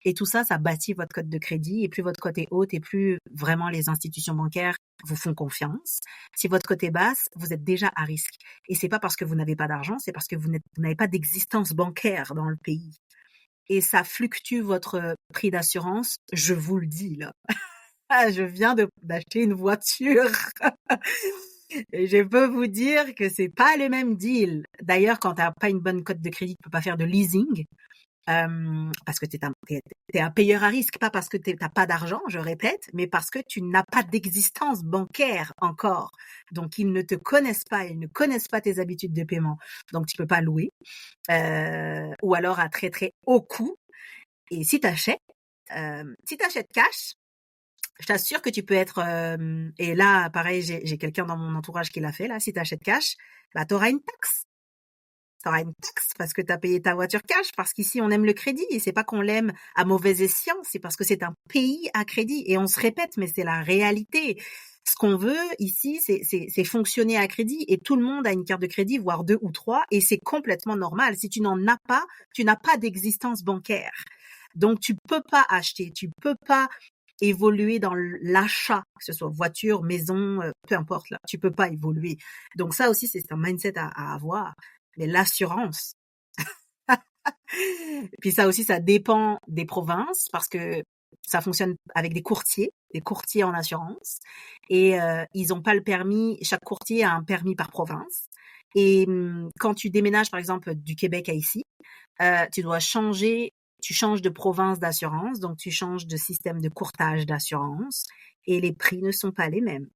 Et tout ça, ça bâtit votre cote de crédit. Et plus votre cote est haute et plus vraiment les institutions bancaires vous font confiance. Si votre cote est basse, vous êtes déjà à risque. Et c'est pas parce que vous n'avez pas d'argent, c'est parce que vous n'avez pas d'existence bancaire dans le pays. Et ça fluctue votre prix d'assurance, je vous le dis là. Je viens d'acheter une voiture et je peux vous dire que c'est pas le même deal. D'ailleurs, quand t'as pas une bonne cote de crédit, tu peux pas faire de leasing. Parce que t'es un payeur à risque, pas parce que t'as pas d'argent, je répète, mais parce que tu n'as pas d'existence bancaire encore. Donc, ils ne te connaissent pas, ils ne connaissent pas tes habitudes de paiement. Donc, tu peux pas louer, ou alors à très, très haut coût. Et si t'achètes cash, je t'assure que tu peux être, et là, pareil, j'ai quelqu'un dans mon entourage qui l'a fait, là, si t'achètes cash, bah, t'auras une taxe. T'auras une taxe parce que t'as payé ta voiture cash, parce qu'ici on aime le crédit et c'est pas qu'on l'aime à mauvais escient, c'est parce que c'est un pays à crédit et on se répète, mais c'est la réalité. Ce qu'on veut ici, c'est fonctionner à crédit et tout le monde a une carte de crédit, voire 2 ou 3 et c'est complètement normal. Si tu n'en as pas, tu n'as pas d'existence bancaire. Donc tu peux pas acheter, tu peux pas évoluer dans l'achat, que ce soit voiture, maison, peu importe là, tu peux pas évoluer. Donc ça aussi c'est un mindset à avoir. Mais l'assurance, puis ça aussi, ça dépend des provinces parce que ça fonctionne avec des courtiers en assurance et ils n'ont pas le permis, chaque courtier a un permis par province et quand tu déménages par exemple du Québec à ici, tu changes de province d'assurance, donc tu changes de système de courtage d'assurance et les prix ne sont pas les mêmes.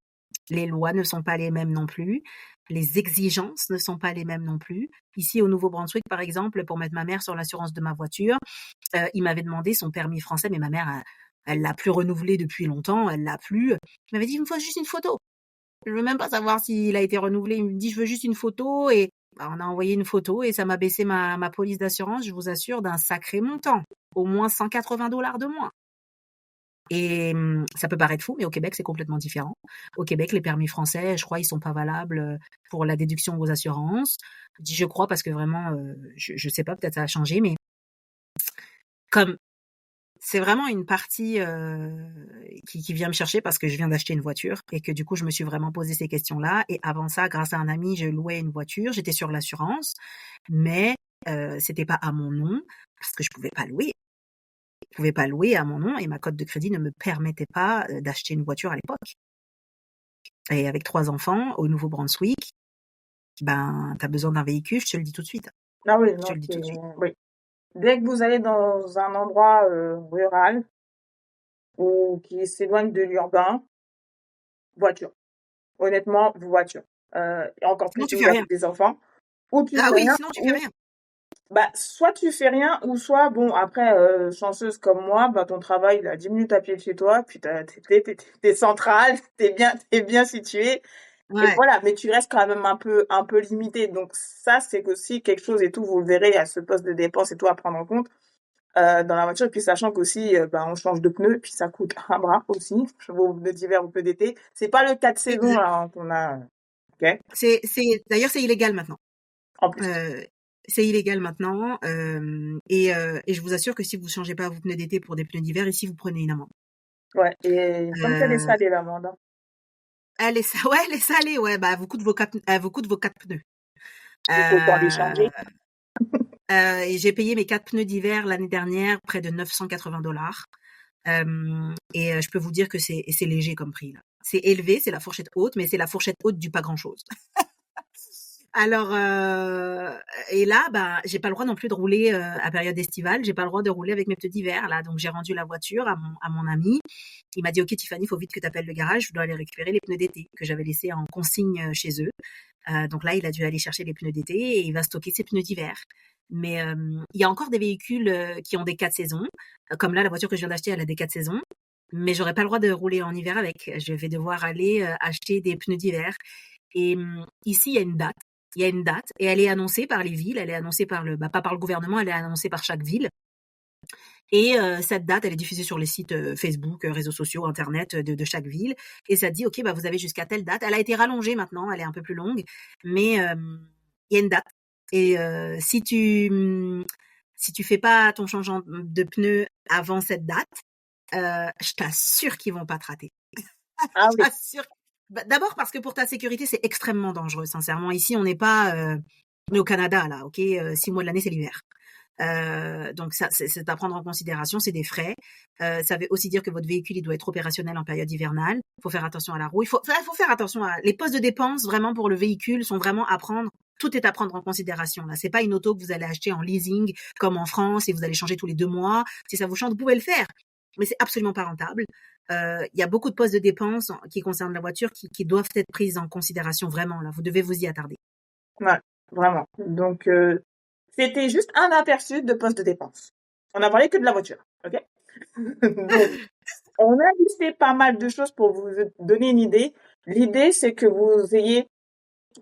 Les lois ne sont pas les mêmes non plus. Les exigences ne sont pas les mêmes non plus. Ici, au Nouveau-Brunswick, par exemple, pour mettre ma mère sur l'assurance de ma voiture, il m'avait demandé son permis français, mais ma mère, elle l'a plus renouvelé depuis longtemps, elle l'a plus. Il m'avait dit, il me faut juste une photo. Je veux même pas savoir s'il a été renouvelé. Il me dit, je veux juste une photo et bah, on a envoyé une photo et ça m'a baissé ma police d'assurance, je vous assure, d'un sacré montant. Au moins $180 de moins. Et ça peut paraître fou, mais au Québec, c'est complètement différent. Au Québec, les permis français, je crois, ils sont pas valables pour la déduction aux assurances. Je dis je crois parce que vraiment, je sais pas, peut-être ça a changé, mais comme c'est vraiment une partie qui vient me chercher parce que je viens d'acheter une voiture et que du coup, je me suis vraiment posé ces questions-là. Et avant ça, grâce à un ami, je louais une voiture, j'étais sur l'assurance, mais c'était pas à mon nom parce que je pouvais pas louer. Je pouvais pas louer à mon nom et ma cote de crédit ne me permettait pas d'acheter une voiture à l'époque. Et avec 3 enfants au Nouveau-Brunswick, ben, t'as besoin d'un véhicule, je te le dis tout de suite. Ah oui, Je te non, le dis tout de suite. oui. Dès que vous allez dans un endroit rural ou qui s'éloigne de l'urbain, voiture. Honnêtement, voiture. Et encore plus Sinon, si tu vous fais avez rien. des enfants. Ou tu Ah fais oui, rien, sinon tu fais ou rien. bah soit tu fais rien, ou soit bon après chanceuse comme moi, bah ton travail il est à 10 minutes à pied de chez toi, puis t'es central, t'es bien situé. Et Ouais. voilà, mais tu restes quand même un peu limité. Donc ça, c'est aussi quelque chose et tout, vous le verrez, il y a ce poste de dépense et tout à prendre en compte dans la voiture. Et puis sachant qu'aussi, bah, on change de pneus, puis ça coûte un bras aussi, vos pneus d'hiver ou pneus d'été. C'est pas le cas de saison Exa- là hein, qu'on a, ok, D'ailleurs, c'est illégal maintenant. en plus. Euh, c'est illégal maintenant. Et je vous assure que si vous changez pas vos pneus d'été pour des pneus d'hiver, ici, vous prenez une amende. Ouais, et il me semble qu'elle est Euh, salée l'amende, hein. ouais, elle est salée, ouais, bah, elle vous coûte vos 4 pneus. Il faut pas les Euh, changer. et j'ai payé mes 4 pneus d'hiver l'année dernière, près de $980. Et je peux vous dire que c'est léger comme prix là. C'est élevé, c'est la fourchette haute, mais c'est la fourchette haute du pas grand-chose. Alors et là, bah, j'ai pas le droit non plus de rouler à période estivale. J'ai pas le droit de rouler avec mes pneus d'hiver là. Donc j'ai rendu la voiture à mon ami. Il m'a dit OK Tiffany, il faut vite que tu appelles le garage. Je dois aller récupérer les pneus d'été que j'avais laissés en consigne chez eux. Donc là, il a dû aller chercher les pneus d'été et il va stocker ses pneus d'hiver. Mais il y a encore des véhicules qui ont des 4 saisons. Comme là, la voiture que je viens d'acheter, elle a des 4 saisons. Mais j'aurais pas le droit de rouler en hiver avec. Je vais devoir aller acheter des pneus d'hiver. Et ici, il y a une date. Il y a une date et elle est annoncée par les villes. Elle est annoncée par pas par le gouvernement, elle est annoncée par chaque ville. Et cette date, elle est diffusée sur les sites Facebook, réseaux sociaux, internet de chaque ville. Et ça dit, ok, bah vous avez jusqu'à telle date. Elle a été rallongée maintenant, elle est un peu plus longue, mais il y a une date. Et si tu fais pas ton changement de pneus avant cette date, je t'assure qu'ils vont pas te rater. Ah Je oui. t'assure. Bah, d'abord parce que pour ta sécurité, c'est extrêmement dangereux, sincèrement. Ici, on n'est pas on est au Canada, là, ok 6 mois de l'année, c'est l'hiver. Donc ça, c'est à prendre en considération, c'est des frais. Ça veut aussi dire que votre véhicule, il doit être opérationnel en période hivernale. Il faut faire attention à la roue. Il faut faire attention à les postes de dépenses vraiment pour le véhicule sont vraiment à prendre. Tout est à prendre en considération. Là, c'est pas une auto que vous allez acheter en leasing comme en France et vous allez changer tous les 2 mois. Si ça vous change, vous pouvez le faire, mais c'est absolument pas rentable. Il y a beaucoup de postes de dépenses qui concernent la voiture qui doivent être prises en considération vraiment. Là, vous devez vous y attarder. Ouais, vraiment. Donc, c'était juste un aperçu de poste de dépense. On a parlé que de la voiture, ok? Donc, on a listé pas mal de choses pour vous donner une idée. L'idée, c'est que vous ayez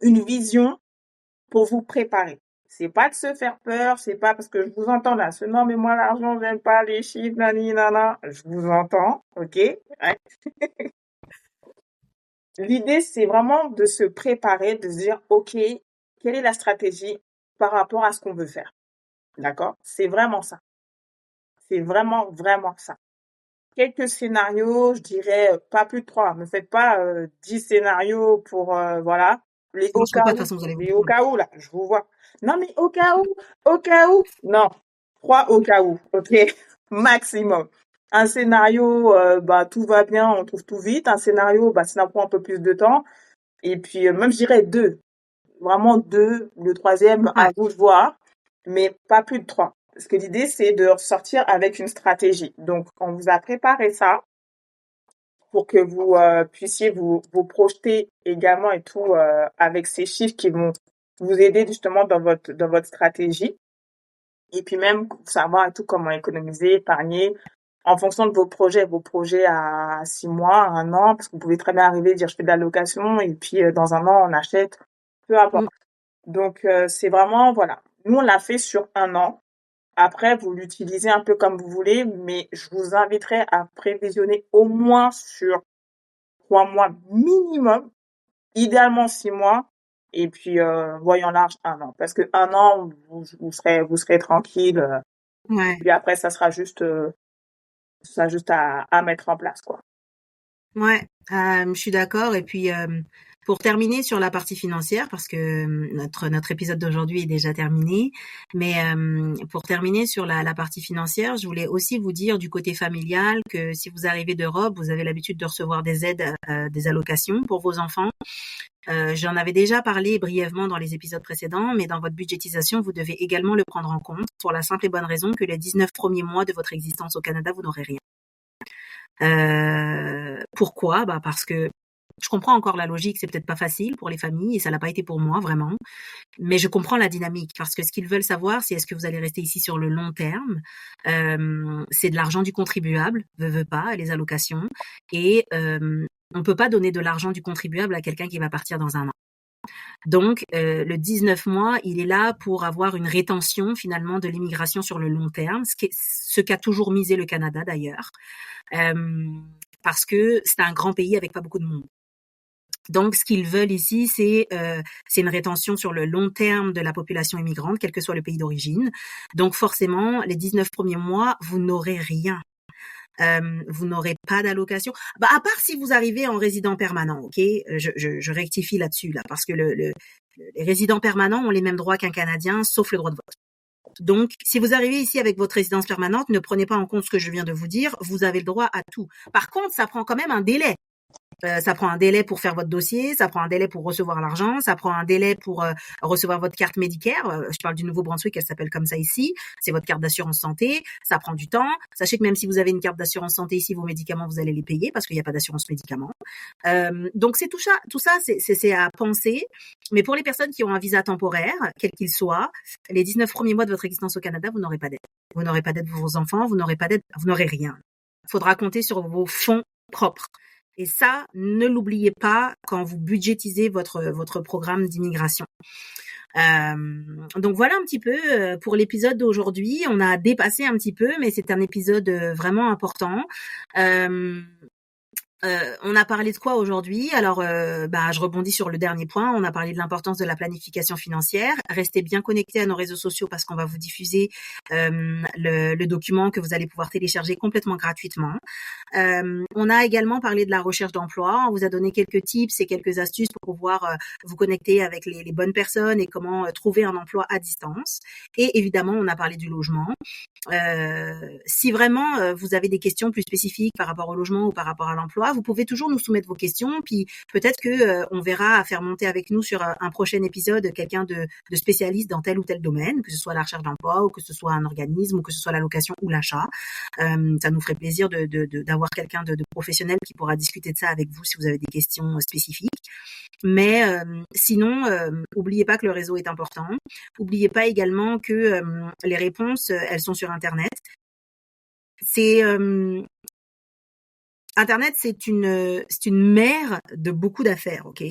une vision pour vous préparer. C'est pas de se faire peur, c'est pas parce que je vous entends là, non mais moi l'argent, j'aime pas les chiffres, nani, nana. Je vous entends, ok? Ouais. L'idée, c'est vraiment de se préparer, de se dire, ok, quelle est la stratégie par rapport à ce qu'on veut faire? D'accord? C'est vraiment ça. C'est vraiment, vraiment ça. Quelques scénarios, je dirais pas plus de 3. Ne faites pas 10 scénarios pour, voilà, les Ça au marchera cas pas, de toute où, façon, vous allez vous les au prendre. cas où, là, je vous vois. Non, mais au cas où, non. 3 au cas où, ok? Maximum. Un scénario, bah, tout va bien, on trouve tout vite. Un scénario, bah, ça prend un peu plus de temps. Et puis, même, je dirais 2. Vraiment 2. Le troisième, à Ouais. vous de voir, mais pas plus de 3. Parce que l'idée, c'est de ressortir avec une stratégie. Donc, on vous a préparé ça pour que vous puissiez vous projeter également et tout avec ces chiffres qui vont vous aider justement dans votre stratégie. Et puis même savoir et tout comment économiser, épargner en fonction de vos projets à 6 mois, à 1 an, parce que vous pouvez très bien arriver et dire je fais de la location et puis dans 1 an on achète, peu importe. Mm. Donc c'est vraiment voilà. Nous on l'a fait sur 1 an. Après vous l'utilisez un peu comme vous voulez, mais je vous inviterai à prévisionner au moins sur 3 mois minimum, idéalement 6 mois, et puis voyons large 1 an. Parce que 1 an, vous serez tranquille. Ouais. Puis après, ça sera juste à mettre en place, quoi. Ouais, je suis d'accord. Et puis, pour terminer sur la partie financière, parce que notre épisode d'aujourd'hui est déjà terminé, mais pour terminer sur la partie financière, je voulais aussi vous dire du côté familial que si vous arrivez d'Europe, vous avez l'habitude de recevoir des aides, des allocations pour vos enfants. J'en avais déjà parlé brièvement dans les épisodes précédents, mais dans votre budgétisation, vous devez également le prendre en compte pour la simple et bonne raison que les 19 premiers mois de votre existence au Canada, vous n'aurez rien. Pourquoi? Bah parce que je comprends encore la logique, c'est peut-être pas facile pour les familles et ça l'a pas été pour moi vraiment, mais je comprends la dynamique parce que ce qu'ils veulent savoir, c'est est-ce que vous allez rester ici sur le long terme. C'est de l'argent du contribuable, veut pas, les allocations, et on peut pas donner de l'argent du contribuable à quelqu'un qui va partir dans 1 an. Donc, le 19 mois, il est là pour avoir une rétention finalement de l'immigration sur le long terme, ce qu'a toujours misé le Canada d'ailleurs, parce que c'est un grand pays avec pas beaucoup de monde. Donc, ce qu'ils veulent ici, c'est une rétention sur le long terme de la population immigrante, quel que soit le pays d'origine. Donc, forcément, les 19 premiers mois, vous n'aurez rien. Vous n'aurez pas d'allocation. Bah, à part si vous arrivez en résident permanent, ok? Je rectifie là-dessus, là, parce que les résidents permanents ont les mêmes droits qu'un Canadien, sauf le droit de vote. Donc, si vous arrivez ici avec votre résidence permanente, ne prenez pas en compte ce que je viens de vous dire, vous avez le droit à tout. Par contre, ça prend quand même un délai. Ça prend un délai pour faire votre dossier, ça prend un délai pour recevoir l'argent, ça prend un délai pour recevoir votre carte Medicare. Je parle du Nouveau-Brunswick, elle s'appelle comme ça ici. C'est votre carte d'assurance santé. Ça prend du temps. Sachez que même si vous avez une carte d'assurance santé ici, vos médicaments, vous allez les payer parce qu'il n'y a pas d'assurance médicaments. Donc c'est tout ça, c'est à penser. Mais pour les personnes qui ont un visa temporaire, quel qu'il soit, les 19 premiers mois de votre existence au Canada, vous n'aurez pas d'aide. Vous n'aurez pas d'aide pour vos enfants, vous n'aurez pas d'aide, vous n'aurez rien. Il faudra compter sur vos fonds propres. Et ça, ne l'oubliez pas quand vous budgétisez votre programme d'immigration. Donc voilà un petit peu pour l'épisode d'aujourd'hui. On a dépassé un petit peu, mais c'est un épisode vraiment important. On a parlé de quoi aujourd'hui? Alors, je rebondis sur le dernier point. On a parlé de l'importance de la planification financière. Restez bien connectés à nos réseaux sociaux parce qu'on va vous diffuser le document que vous allez pouvoir télécharger complètement gratuitement. On a également parlé de la recherche d'emploi. On vous a donné quelques tips et quelques astuces pour pouvoir vous connecter avec les bonnes personnes et comment trouver un emploi à distance. Et évidemment, on a parlé du logement. Si vraiment vous avez des questions plus spécifiques par rapport au logement ou par rapport à l'emploi, vous pouvez toujours nous soumettre vos questions, puis peut-être que on verra à faire monter avec nous sur un prochain épisode quelqu'un de spécialiste dans tel ou tel domaine, que ce soit la recherche d'emploi ou que ce soit un organisme ou que ce soit la location ou l'achat. Ça nous ferait plaisir d'avoir quelqu'un de professionnel qui pourra discuter de ça avec vous si vous avez des questions spécifiques. Mais sinon, oubliez pas que le réseau est important. Oubliez pas également que les réponses, elles sont sur Internet. Internet, c'est une mer de beaucoup d'affaires, ok?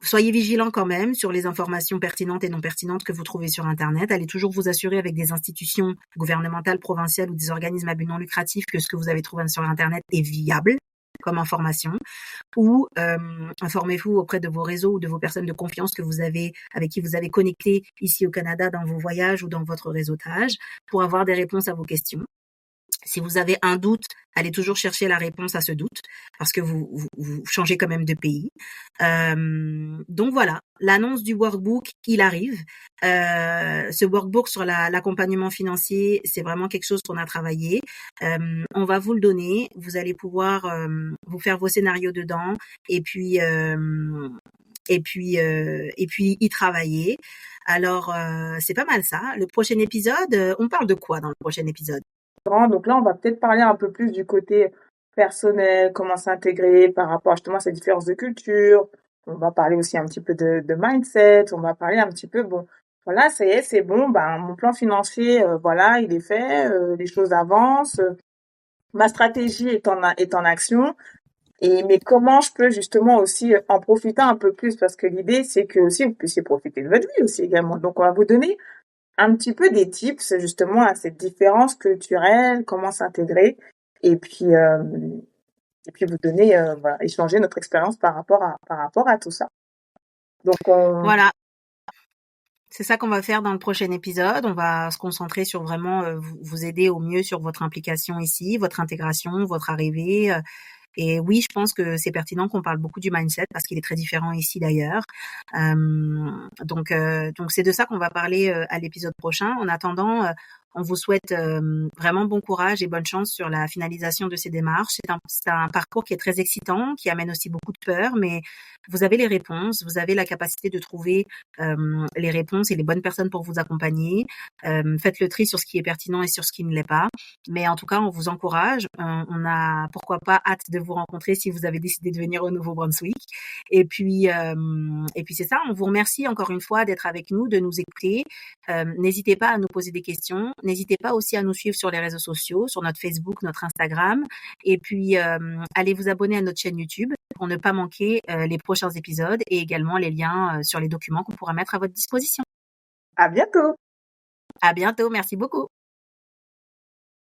Soyez vigilants quand même sur les informations pertinentes et non pertinentes que vous trouvez sur Internet. Allez toujours vous assurer avec des institutions gouvernementales, provinciales ou des organismes à but non lucratif que ce que vous avez trouvé sur Internet est viable comme information, ou informez-vous auprès de vos réseaux ou de vos personnes de confiance avec qui vous avez connecté ici au Canada dans vos voyages ou dans votre réseautage pour avoir des réponses à vos questions. Si vous avez un doute, allez toujours chercher la réponse à ce doute parce que vous changez quand même de pays. Donc voilà, l'annonce du workbook, il arrive. Ce workbook sur l'accompagnement financier, c'est vraiment quelque chose qu'on a travaillé. On va vous le donner. Vous allez pouvoir vous faire vos scénarios dedans et puis y travailler. Alors c'est pas mal ça. Le prochain épisode, on parle de quoi dans le prochain épisode? Donc là, on va peut-être parler un peu plus du côté personnel, comment s'intégrer par rapport justement à ces différences de culture. On va parler aussi un petit peu de mindset. On va parler un petit peu, bon, voilà, ça y est, c'est bon, mon plan financier, voilà, il est fait, les choses avancent, ma stratégie est en action. Mais comment je peux justement aussi en profiter un peu plus parce que l'idée, c'est que aussi vous puissiez profiter de votre vie aussi également. Donc, on va vous donner un petit peu des tips justement à cette différence culturelle, comment s'intégrer et puis vous donner voilà, échanger notre expérience par rapport à tout ça. Donc voilà. C'est ça qu'on va faire dans le prochain épisode. On va se concentrer sur vraiment vous aider au mieux sur votre implication ici, votre intégration, votre arrivée. Et oui, je pense que c'est pertinent qu'on parle beaucoup du mindset parce qu'il est très différent ici d'ailleurs. Donc c'est de ça qu'on va parler à l'épisode prochain. En attendant, on vous souhaite vraiment bon courage et bonne chance sur la finalisation de ces démarches. C'est un parcours qui est très excitant, qui amène aussi beaucoup de peur, mais vous avez les réponses, vous avez la capacité de trouver les réponses et les bonnes personnes pour vous accompagner. Faites le tri sur ce qui est pertinent et sur ce qui ne l'est pas. Mais en tout cas, on vous encourage. On a pourquoi pas hâte de vous rencontrer si vous avez décidé de venir au Nouveau-Brunswick. Et puis c'est ça. On vous remercie encore une fois d'être avec nous, de nous écouter. N'hésitez pas à nous poser des questions. N'hésitez pas aussi à nous suivre sur les réseaux sociaux, sur notre Facebook, notre Instagram. Et puis, allez vous abonner à notre chaîne YouTube pour ne pas manquer les prochains épisodes et également les liens sur les documents qu'on pourra mettre à votre disposition. à bientôt. À bientôt. Merci beaucoup.